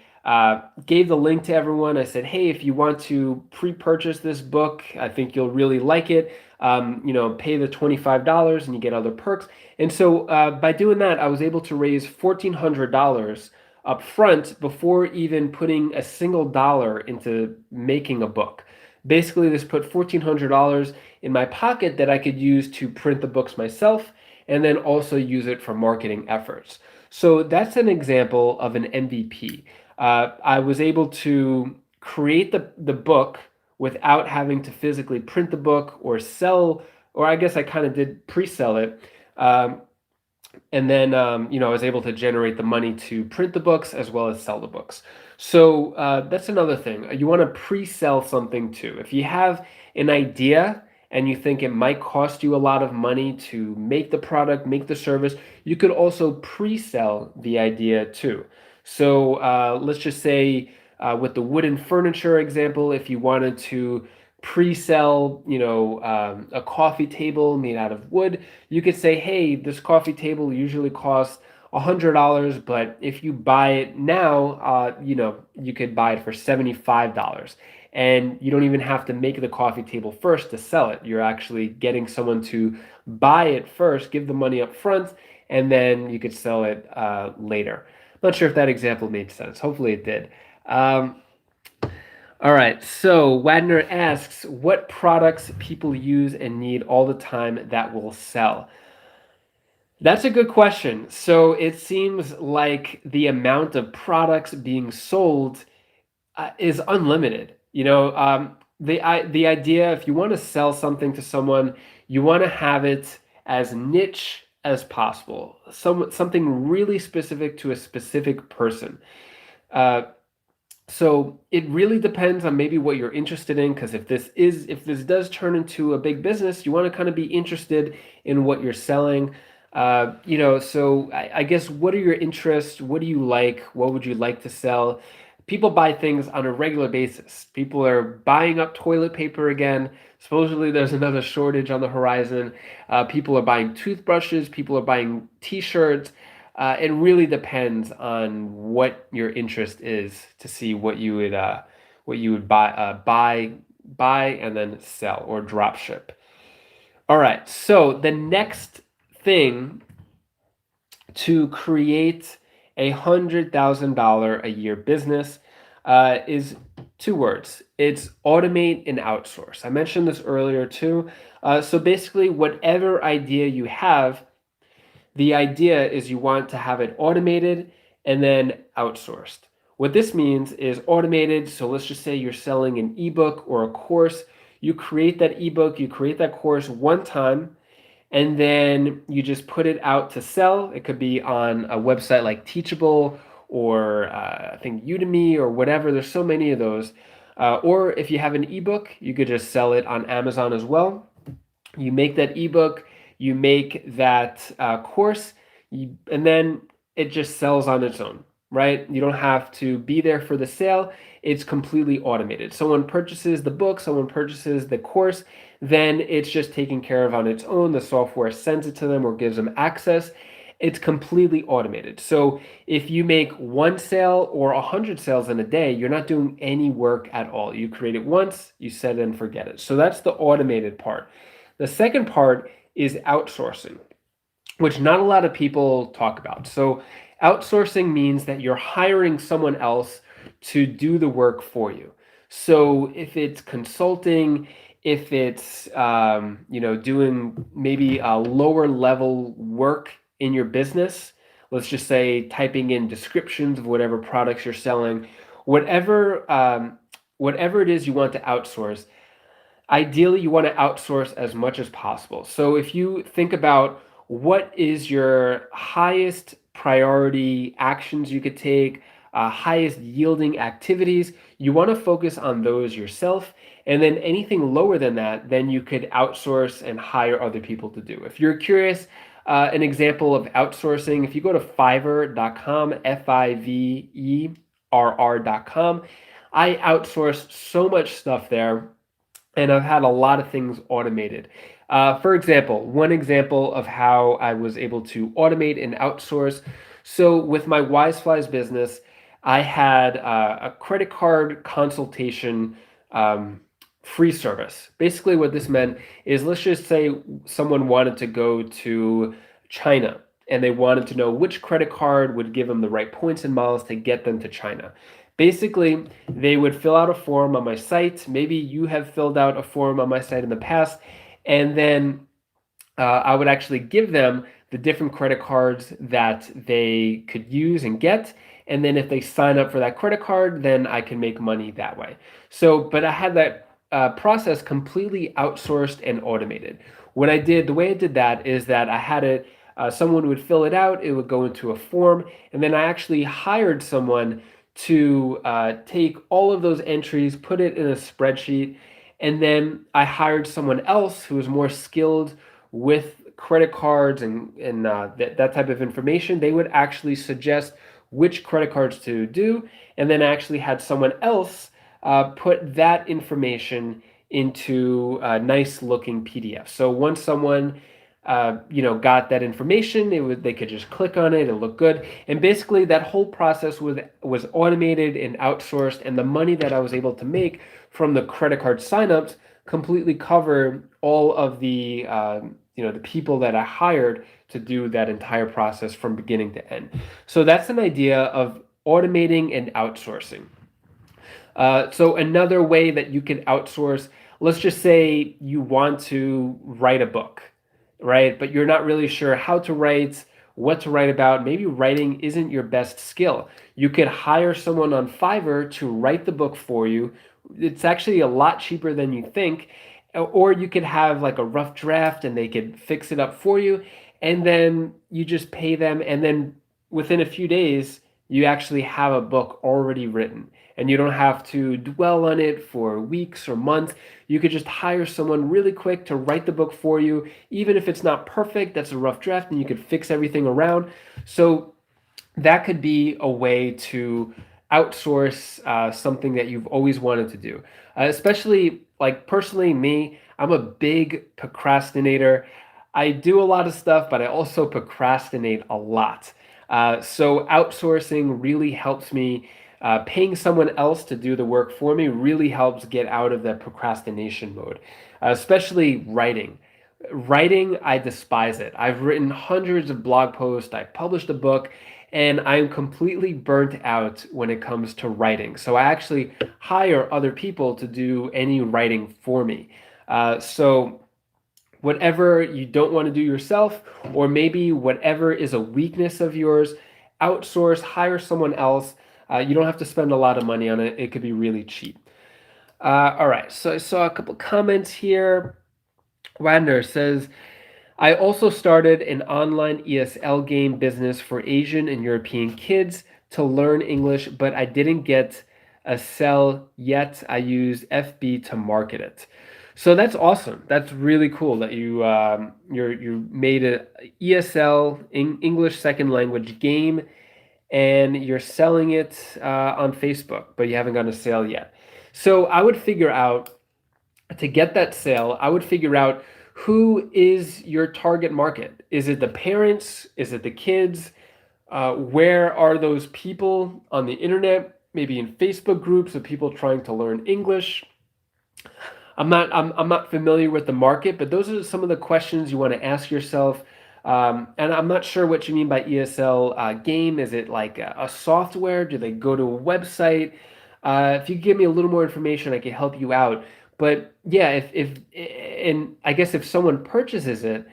gave the link to everyone. I said, hey, if you want to pre-purchase this book, I think you'll really like it. Pay the $25 and you get other perks. And so by doing that, I was able to raise $1,400 up front before even putting a single dollar into making a book. Basically, this put $1,400 in my pocket that I could use to print the books myself and then also use it for marketing efforts. So that's an example of an MVP. I was able to create the book without having to physically print the book or sell, or I guess I kind of did pre-sell it. And then, I was able to generate the money to print the books as well as sell the books. So that's another thing. You want to pre-sell something too. If you have an idea and you think it might cost you a lot of money to make the product, make the service, you could also pre-sell the idea too. So let's just say with the wooden furniture example, if you wanted to pre-sell, a coffee table made out of wood, you could say, hey, this coffee table usually costs $100, but if you buy it now, you could buy it for $75. And you don't even have to make the coffee table first to sell it. You're actually getting someone to buy it first, give the money up front, and then you could sell it later. Not sure if that example made sense. Hopefully it did. All right, so Wadner asks, what products people use and need all the time that will sell? That's a good question. So it seems like the amount of products being sold is unlimited. The idea, if you want to sell something to someone, you want to have it as niche as possible, something really specific to a specific person. So it really depends on maybe what you're interested in, because if this does turn into a big business, you want to kind of be interested in what you're selling. So I guess, what are your interests? What do you like? What would you like to sell? People buy things on a regular basis. People are buying up toilet paper again. Supposedly there's another shortage on the horizon. People are buying toothbrushes. People are buying t-shirts. It really depends on what your interest is to see what you would buy and then sell or drop ship. All right. So the next thing to create $100,000 a year business is 2 words. It's automate and outsource. I mentioned this earlier too. So basically, whatever idea you have, the idea is you want to have it automated and then outsourced. What this means is automated. So let's just say you're selling an ebook or a course. You create that ebook, you create that course one time, and then you just put it out to sell. It could be on a website like Teachable or I think Udemy or whatever. There's so many of those. Or if you have an ebook, you could just sell it on Amazon as well. You make that ebook, you make that course, and then it just sells on its own, right? You don't have to be there for the sale. It's completely automated. Someone purchases the book, someone purchases the course, then it's just taken care of on its own. The software sends it to them or gives them access. It's completely automated. So if you make one sale or 100 sales in a day, you're not doing any work at all. You create it once, you set it and forget it. So that's the automated part. The second part is outsourcing, which not a lot of people talk about. So outsourcing means that you're hiring someone else to do the work for you. So if it's consulting, if it's doing maybe a lower level work in your business, let's just say typing in descriptions of whatever products you're selling, whatever it is you want to outsource. Ideally, you want to outsource as much as possible. So if you think about what is your highest priority actions you could take, highest yielding activities, you want to focus on those yourself. And then anything lower than that, then you could outsource and hire other people to do. If you're curious, an example of outsourcing, if you go to fiverr.com, Fiverr.com, I outsource so much stuff there, and I've had a lot of things automated. For example, one example of how I was able to automate and outsource. So with my Wiseflies business, I had a credit card consultation free service. Basically, what this meant is, let's just say someone wanted to go to China and they wanted to know which credit card would give them the right points and miles to get them to China. Basically, they would fill out a form on my site. Maybe you have filled out a form on my site in the past, and then I would actually give them the different credit cards that they could use and get. And then if they sign up for that credit card, then I can make money that way. So, but I had that process completely outsourced and automated. The way I did that is that I had it, someone would fill it out, it would go into a form, and then I actually hired someone to take all of those entries, put it in a spreadsheet, and then I hired someone else who was more skilled with credit cards and that type of information. They would actually suggest which credit cards to do, and then I actually had someone else put that information into a nice looking PDF. So once someone got that information, they could just click on it, it looked good. And basically that whole process was automated and outsourced, and the money that I was able to make from the credit card signups completely covered all of the the people that I hired to do that entire process from beginning to end. So that's an idea of automating and outsourcing. So another way that you can outsource, let's just say you want to write a book, right? But you're not really sure how to write, what to write about. Maybe writing isn't your best skill. You could hire someone on Fiverr to write the book for you. It's actually a lot cheaper than you think. Or you could have like a rough draft and they could fix it up for you. And then you just pay them. And then within a few days, you actually have a book already written. And you don't have to dwell on it for weeks or months. You could just hire someone really quick to write the book for you. Even if it's not perfect, that's a rough draft, and you could fix everything around. So that could be a way to outsource something that you've always wanted to do. Especially, like personally, me, I'm a big procrastinator. I do a lot of stuff, but I also procrastinate a lot. So outsourcing really helps me. Paying someone else to do the work for me really helps get out of that procrastination mode, especially writing. Writing, I despise it. I've written hundreds of blog posts, I published a book, and I'm completely burnt out when it comes to writing. So I actually hire other people to do any writing for me. So whatever you don't want to do yourself, or maybe whatever is a weakness of yours, outsource, hire someone else. You don't have to spend a lot of money on it. It could be really cheap. All right, so I saw a couple comments here. Wagner says, I also started an online ESL game business for Asian and European kids to learn English, but I didn't get a sell yet. I used FB to market it. So that's awesome. That's really cool that you made a ESL English second language game and you're selling it on Facebook, but you haven't gotten a sale yet. So I would figure out to get that sale, I would figure out who is your target market. Is it the parents? Is it the kids? Where are those people on the internet? Maybe in Facebook groups of people trying to learn English. I'm not familiar with the market, but those are some of the questions you want to ask yourself. And I'm not sure what you mean by ESL game. Is it like a software? Do they go to a website? If you give me a little more information, I can help you out. But yeah, if and I guess if someone purchases it,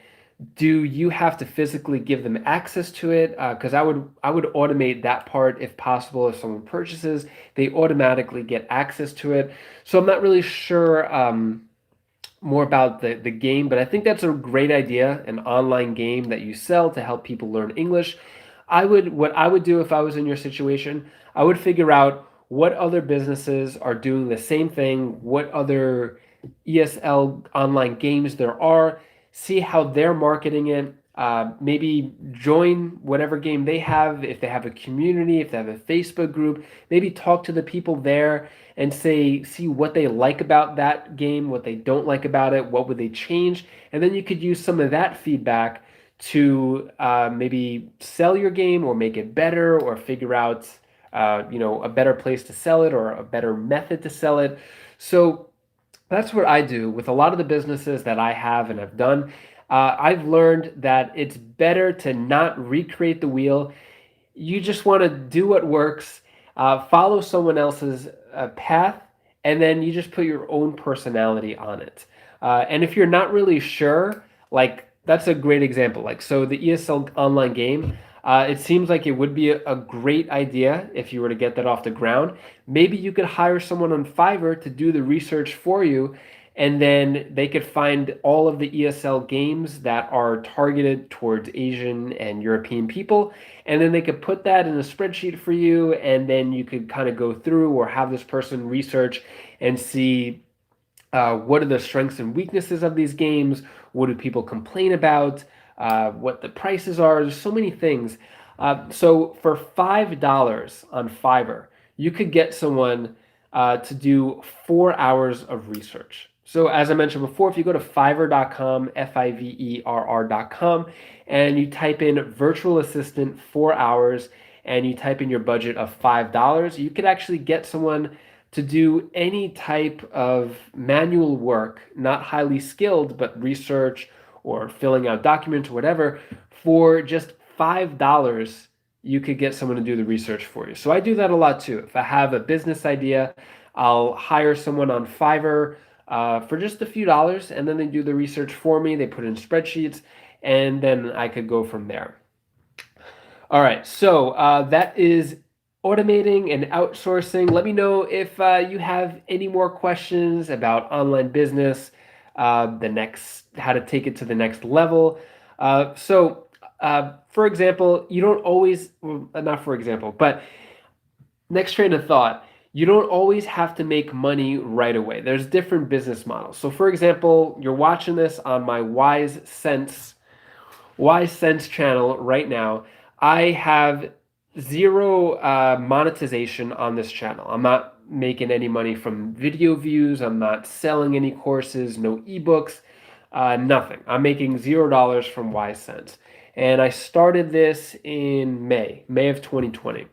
do you have to physically give them access to it? Because I would automate that part if possible. If someone purchases, they automatically get access to it. So I'm not really sure more about the game, but I think that's a great idea, an online game that you sell to help people learn English. What I would do if I was in your situation, I would figure out what other businesses are doing the same thing, what other ESL online games there are, see how they're marketing it. Maybe join whatever game they have. If they have a community, if they have a Facebook group, maybe talk to the people there and see what they like about that game, what they don't like about it, what would they change, and then you could use some of that feedback to maybe sell your game or make it better or figure out a better place to sell it or a better method to sell it. So that's what I do with a lot of the businesses that I have and have done. I've learned that it's better to not recreate the wheel. You just want to do what works, follow someone else's path, and then you just put your own personality on it. And if you're not really sure, like that's a great example. Like, so the ESL online game, it seems like it would be a great idea if you were to get that off the ground. Maybe you could hire someone on Fiverr to do the research for you, and then they could find all of the ESL games that are targeted towards Asian and European people, and then they could put that in a spreadsheet for you, and then you could kind of go through or have this person research and see what are the strengths and weaknesses of these games, what do people complain about, what the prices are. There's so many things. So for $5 on Fiverr, you could get someone to do 4 hours of research. So as I mentioned before, if you go to fiverr.com, fiverr.com, and you type in virtual assistant 4 hours, and you type in your budget of $5, you could actually get someone to do any type of manual work, not highly skilled, but research or filling out documents or whatever, for just $5. You could get someone to do the research for you. So I do that a lot too. If I have a business idea, I'll hire someone on Fiverr for just a few dollars, and then they do the research for me. They put in spreadsheets, and then I could go from there. All right, so that is automating and outsourcing. Let me know if you have any more questions about online business, how to take it to the next level. For example, you don't always, well, not for example, but next train of thought, you don't always have to make money right away. There's different business models. So for example, you're watching this on my Wise Sense channel right now. I have zero monetization on this channel. I'm not making any money from video views. I'm not selling any courses, no ebooks, nothing. I'm making $0 from Wise Sense. And I started this in May of 2020.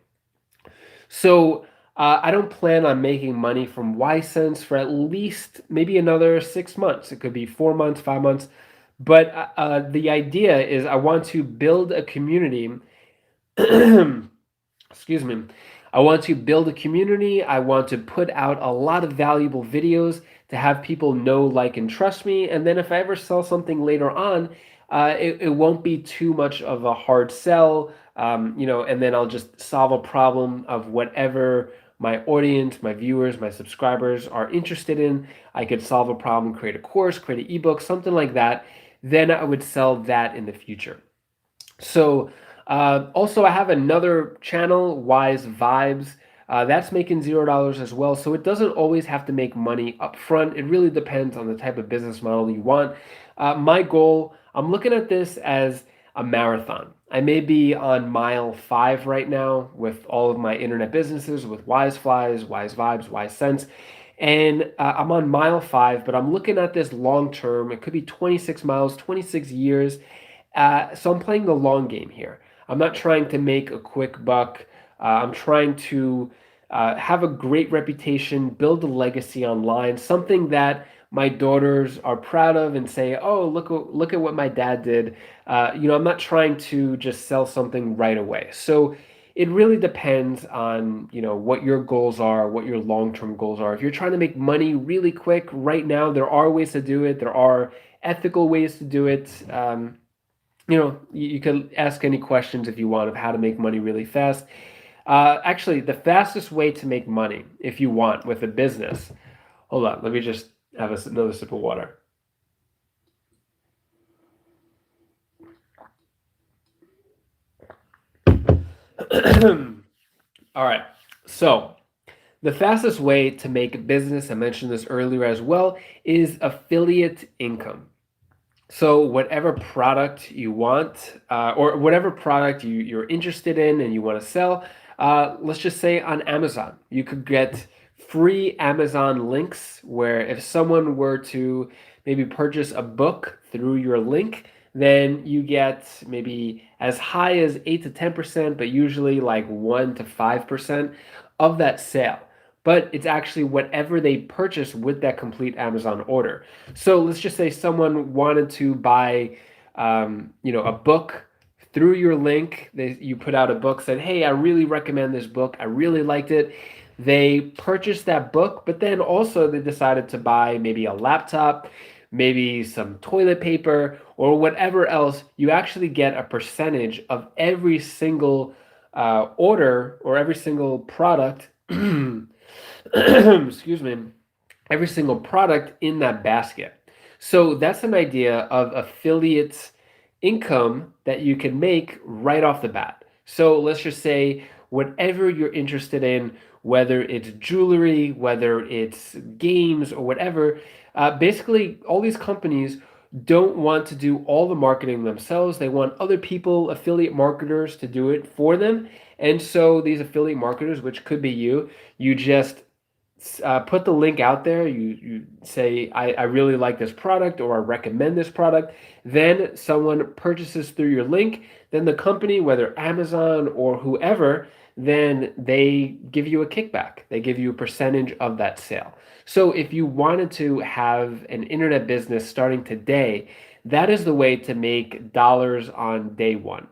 So I don't plan on making money from Wise Sense for at least maybe another 6 months. It could be 4 months, 5 months. But the idea is I want to build a community. Excuse me. I want to build a community. I want to put out a lot of valuable videos to have people know, like, and trust me. And then if I ever sell something later on, it won't be too much of a hard sell, and then I'll just solve a problem of whatever my audience, my viewers, my subscribers are interested in. I could solve a problem, create a course, create an ebook, something like that. Then I would sell that in the future. So also I have another channel, Wise Vibes. That's making $0 as well. So it doesn't always have to make money up front. It really depends on the type of business model you want. My goal, I'm looking at this as a marathon. I may be on mile 5 right now with all of my internet businesses, with Wise Flies, Wise Vibes, Wise Sense. And I'm on mile 5, but I'm looking at this long term. It could be 26 miles, 26 years. So I'm playing the long game here. I'm not trying to make a quick buck. I'm trying to have a great reputation, build a legacy online, something that my daughters are proud of and say, "Oh, look at what my dad did." I'm not trying to just sell something right away. So it really depends on what your goals are, what your long-term goals are. If you're trying to make money really quick right now, there are ways to do it. There are ethical ways to do it. You can ask any questions if you want of how to make money really fast. Actually, the fastest way to make money, if you want, with a business. Hold on, let me just have another sip of water. All right, so the fastest way to make business, I mentioned this earlier as well, is affiliate income. So whatever product you want, or whatever product you're interested in and you want to sell, let's just say on Amazon, you could get free Amazon links where if someone were to maybe purchase a book through your link, then you get maybe as high as 8 to 10%, but usually like 1 to 5% of that sale. But it's actually whatever they purchase with that complete Amazon order. So let's just say someone wanted to buy, a book through your link. You put out a book, said, "Hey, I really recommend this book. I really liked it." They purchased that book, but then also they decided to buy maybe a laptop, maybe some toilet paper, or whatever else. You actually get a percentage of every single order or every single product. Excuse me, every single product in that basket. So that's an idea of affiliate income that you can make right off the bat. So let's just say whatever you're interested in, whether it's jewelry, whether it's games or whatever, basically all these companies don't want to do all the marketing themselves. They want other people, affiliate marketers, to do it for them. And so these affiliate marketers, which could be you just put the link out there. You say, I really like this product, or I recommend this product. Then someone purchases through your link. Then the company, whether Amazon or whoever, then they give you a kickback. They give you a percentage of that sale. So if you wanted to have an internet business starting today, that is the way to make dollars on day one.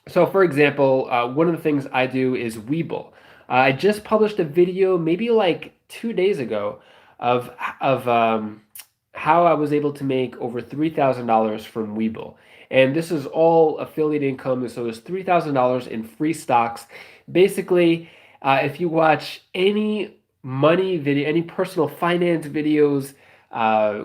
So for example, one of the things I do is Webull. I just published a video maybe like 2 days ago of how I was able to make over $3,000 from Webull. And this is all affiliate income. So it's $3,000 in free stocks. Basically, if you watch any money video, any personal finance videos,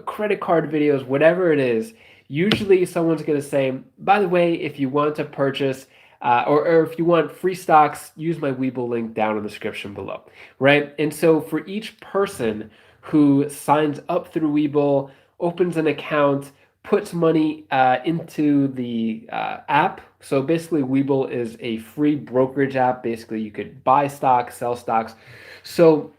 credit card videos, whatever it is, usually someone's going to say, by the way, if you want to purchase or if you want free stocks, use my Webull link down in the description below, right? And so for each person who signs up through Webull, opens an account, puts money into the app. So basically, Webull is a free brokerage app. Basically, you could buy stocks, sell stocks. So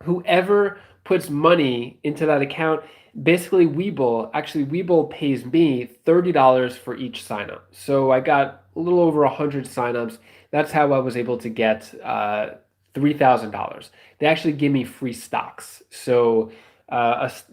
whoever puts money into that account, basically Webull pays me $30 for each sign up. So I got a little over 100 signups. That's how I was able to get $3,000. They actually give me free stocks. So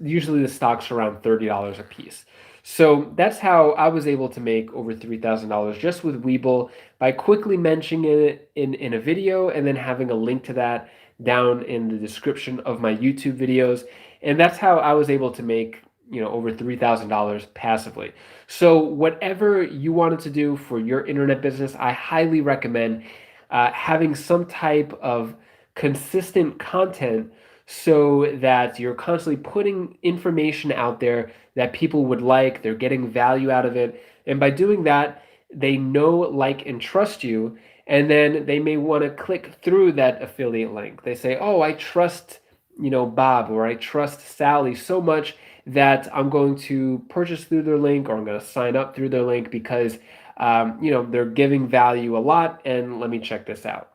usually the stocks are around $30 a piece. So that's how I was able to make over $3,000 just with Webull by quickly mentioning it in a video and then having a link to that down in the description of my YouTube videos. And that's how I was able to make over $3,000 passively. So whatever you wanted to do for your internet business, I highly recommend having some type of consistent content so that you're constantly putting information out there that people would like, they're getting value out of it. And by doing that, they know, like, and trust you. And then they may want to click through that affiliate link. They say, oh, I trust, Bob, or I trust Sally so much that I'm going to purchase through their link, or I'm going to sign up through their link because, they're giving value a lot, and let me check this out.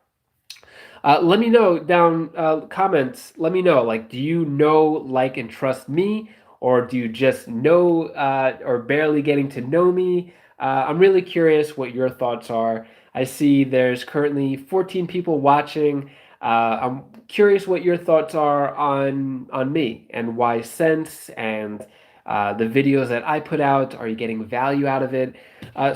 Let me know down comments. Let me know, like, do you know, like, and trust me, or do you just know or barely getting to know me? I'm really curious what your thoughts are. I see there's currently 14 people watching. I'm curious what your thoughts are on me and why Sense and the videos that I put out. Are you getting value out of it?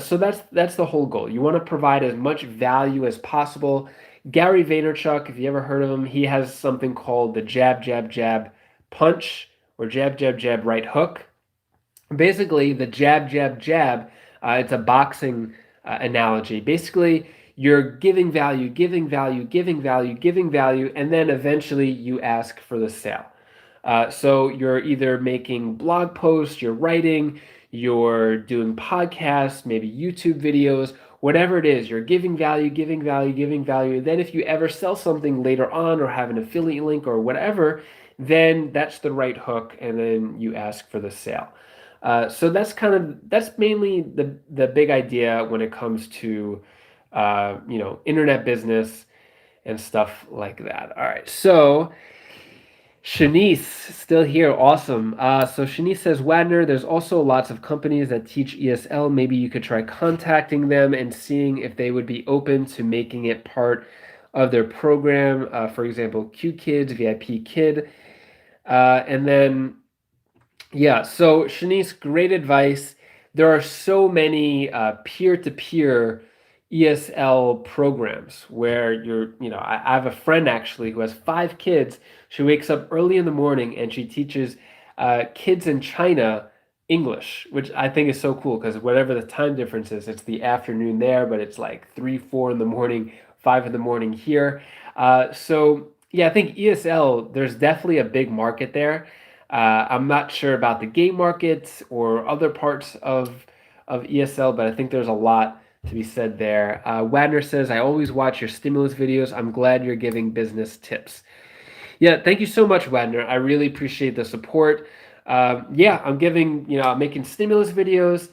So that's the whole goal. You want to provide as much value as possible. Gary Vaynerchuk, if you ever heard of him, he has something called the jab, jab, jab punch, or jab, jab, jab right hook. Basically, the jab, jab, jab, it's a boxing analogy. Basically, you're giving value, giving value, giving value, giving value, and then eventually you ask for the sale. So you're either making blog posts, you're writing, you're doing podcasts, maybe YouTube videos, whatever it is, you're giving value, giving value, giving value. Then if you ever sell something later on or have an affiliate link or whatever, then that's the right hook, and then you ask for the sale. So that's mainly the big idea when it comes to internet business and stuff like that. All right, so Shanice, still here. Awesome. So Shanice says, Wadner, there's also lots of companies that teach ESL. Maybe you could try contacting them and seeing if they would be open to making it part of their program. For example, Q Kids, VIP Kid. And then, yeah, so Shanice, great advice. There are so many peer-to-peer ESL programs where I have a friend actually who has 5 kids. She wakes up early in the morning and she teaches kids in China English, which I think is so cool because whatever the time difference is, it's the afternoon there, but it's like 3, 4 in the morning, 5 in the morning here. So yeah, I think ESL, there's definitely a big market there. I'm not sure about the game markets or other parts of ESL, but I think there's a lot to be said there. Wadner says, I always watch your stimulus videos. I'm glad you're giving business tips. Yeah, thank you so much, Wadner. I really appreciate the support. Yeah, I'm making stimulus videos,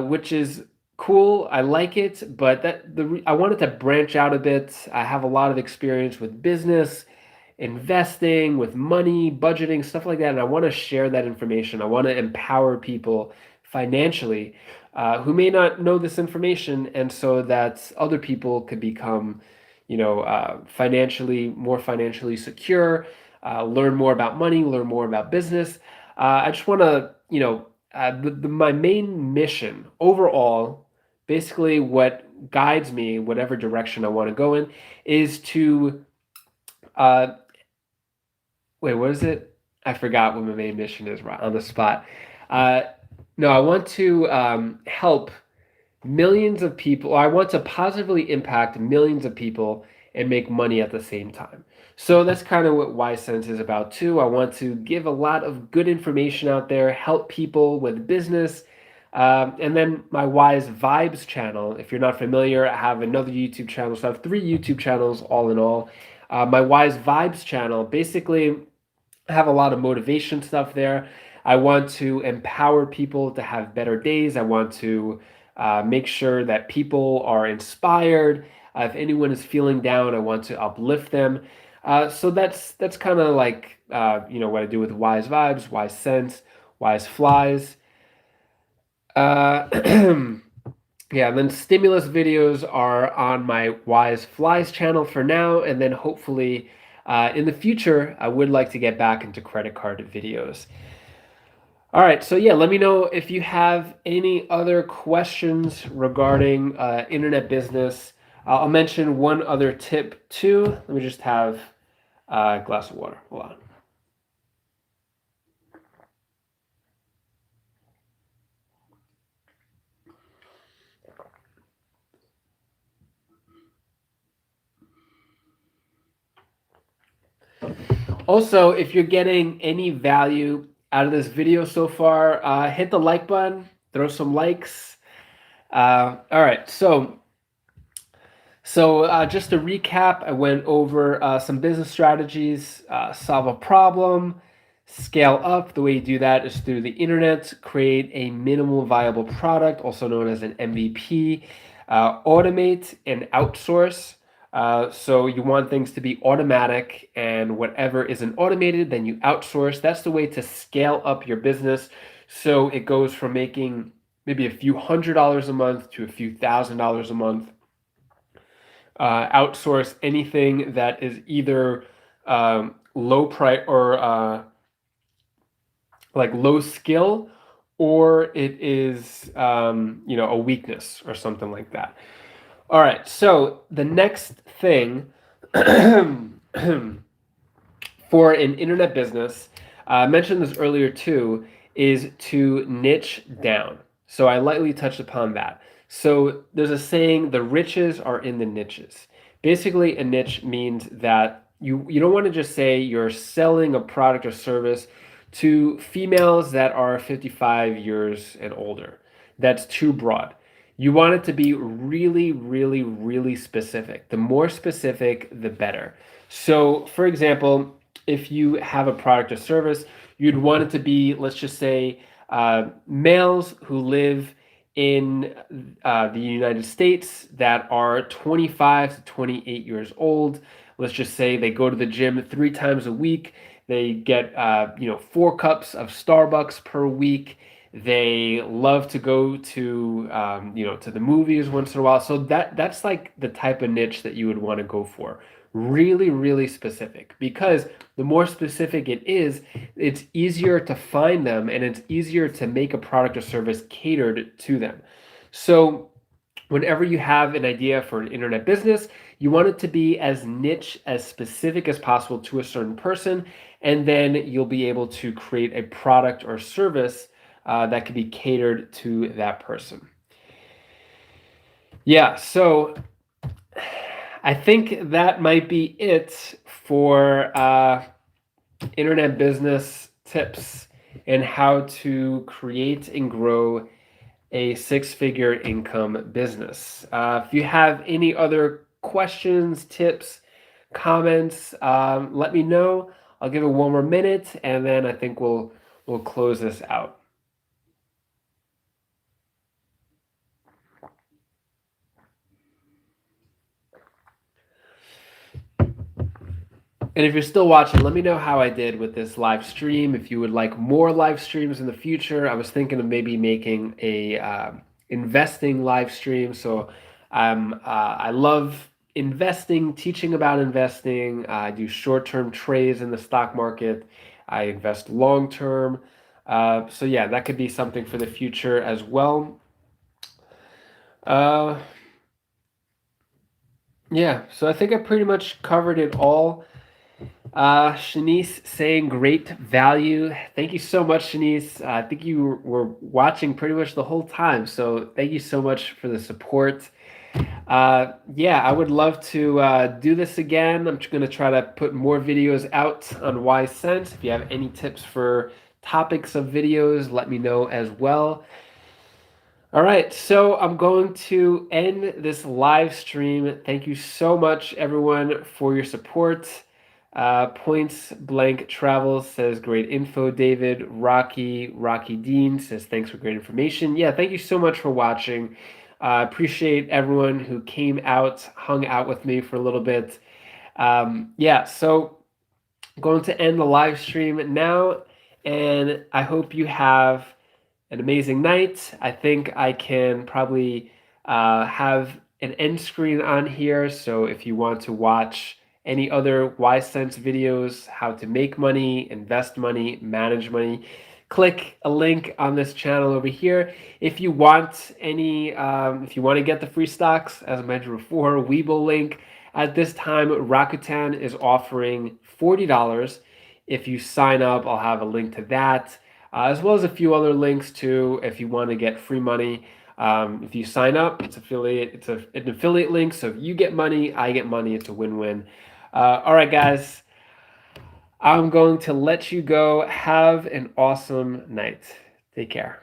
which is cool. I like it, but I wanted to branch out a bit. I have a lot of experience with business, investing, with money, budgeting, stuff like that, and I want to share that information. I want to empower people financially who may not know this information, and so that other people could become, more financially secure, learn more about money, learn more about business. I just want to, my main mission overall, basically what guides me, whatever direction I want to go in, is to, wait, what is it? I forgot what my main mission is right on the spot. No, I want to help millions of people. I want to positively impact millions of people and make money at the same time. So that's kind of what YSense is about too. I want to give a lot of good information out there, help people with business. And then my Wise Vibes channel, if you're not familiar, I have another YouTube channel. So I have 3 YouTube channels all in all. My Wise Vibes channel, basically, I have a lot of motivation stuff there. I want to empower people to have better days. I want to make sure that people are inspired. If anyone is feeling down, I want to uplift them. So that's kind of like what I do with Wise Vibes, Wise Sense, Wise Flies. Yeah, and then stimulus videos are on my Wise Flies channel for now, and then hopefully in the future, I would like to get back into credit card videos. All right, so yeah, let me know if you have any other questions regarding internet business. I'll mention one other tip too. Let me just have a glass of water. Hold on. Also, if you're getting any value out of this video so far, hit the like button, throw some likes. All right, so just to recap, I went over some business strategies, solve a problem, scale up. The way you do that is through the internet, create a minimal viable product, also known as an MVP, automate and outsource. So you want things to be automatic, and whatever isn't automated, then you outsource. That's the way to scale up your business. So it goes from making maybe a few $100s a month to a few $1,000s a month. Outsource anything that is either low price or like low skill, or it is a weakness or something like that. All right, so the next thing for an internet business, I mentioned this earlier too, is to niche down. So I lightly touched upon that. So there's a saying, the riches are in the niches. Basically, a niche means that you don't want to just say you're selling a product or service to females that are 55 years and older. That's too broad. You want it to be really, really, really specific. The more specific, the better. So, for example, if you have a product or service, you'd want it to be, let's just say, males who live in the United States that are 25 to 28 years old. Let's just say they go to the gym 3 times a week. They get 4 cups of Starbucks per week. They love to go to to the movies once in a while. So that's like the type of niche that you would want to go for. Really, really specific, because the more specific it is, it's easier to find them, and it's easier to make a product or service catered to them. So whenever you have an idea for an internet business, you want it to be as niche, as specific as possible to a certain person, and then you'll be able to create a product or service that can be catered to that person. Yeah, so I think that might be it for internet business tips and how to create and grow a 6-figure income business. If you have any other questions, tips, comments, let me know. I'll give it one more minute, and then I think we'll close this out. And if you're still watching, let me know how I did with this live stream. If you would like more live streams in the future, I was thinking of maybe making a investing live stream. So I love investing, teaching about investing. I do short-term trades in the stock market. I invest long-term. So yeah, that could be something for the future as well. Yeah, so I think I pretty much covered it all. Shanice saying great value. Thank you so much, Shanice. I think you were watching pretty much the whole time. So thank you so much for the support. Yeah, I would love to do this again. I'm just going to try to put more videos out on Wise Sense. If you have any tips for topics of videos, let me know as well. All right, so I'm going to end this live stream. Thank you so much, everyone, for your support. Points Blank Travels says great info, David. Rocky Dean says thanks for great information. Yeah, thank you so much for watching. Appreciate everyone who came out, hung out with me for a little bit. Yeah, so I'm going to end the live stream now, and I hope you have an amazing night. I think I can probably have an end screen on here, so if you want to watch any other Wise Sense videos, how to make money, invest money, manage money, click a link on this channel over here. If you want if you want to get the free stocks, as I mentioned before, Webull link. At this time, Rakuten is offering $40. If you sign up, I'll have a link to that, as well as a few other links too if you want to get free money. If you sign up, it's an affiliate link, so if you get money, I get money. It's a win-win. All right, guys. I'm going to let you go. Have an awesome night. Take care.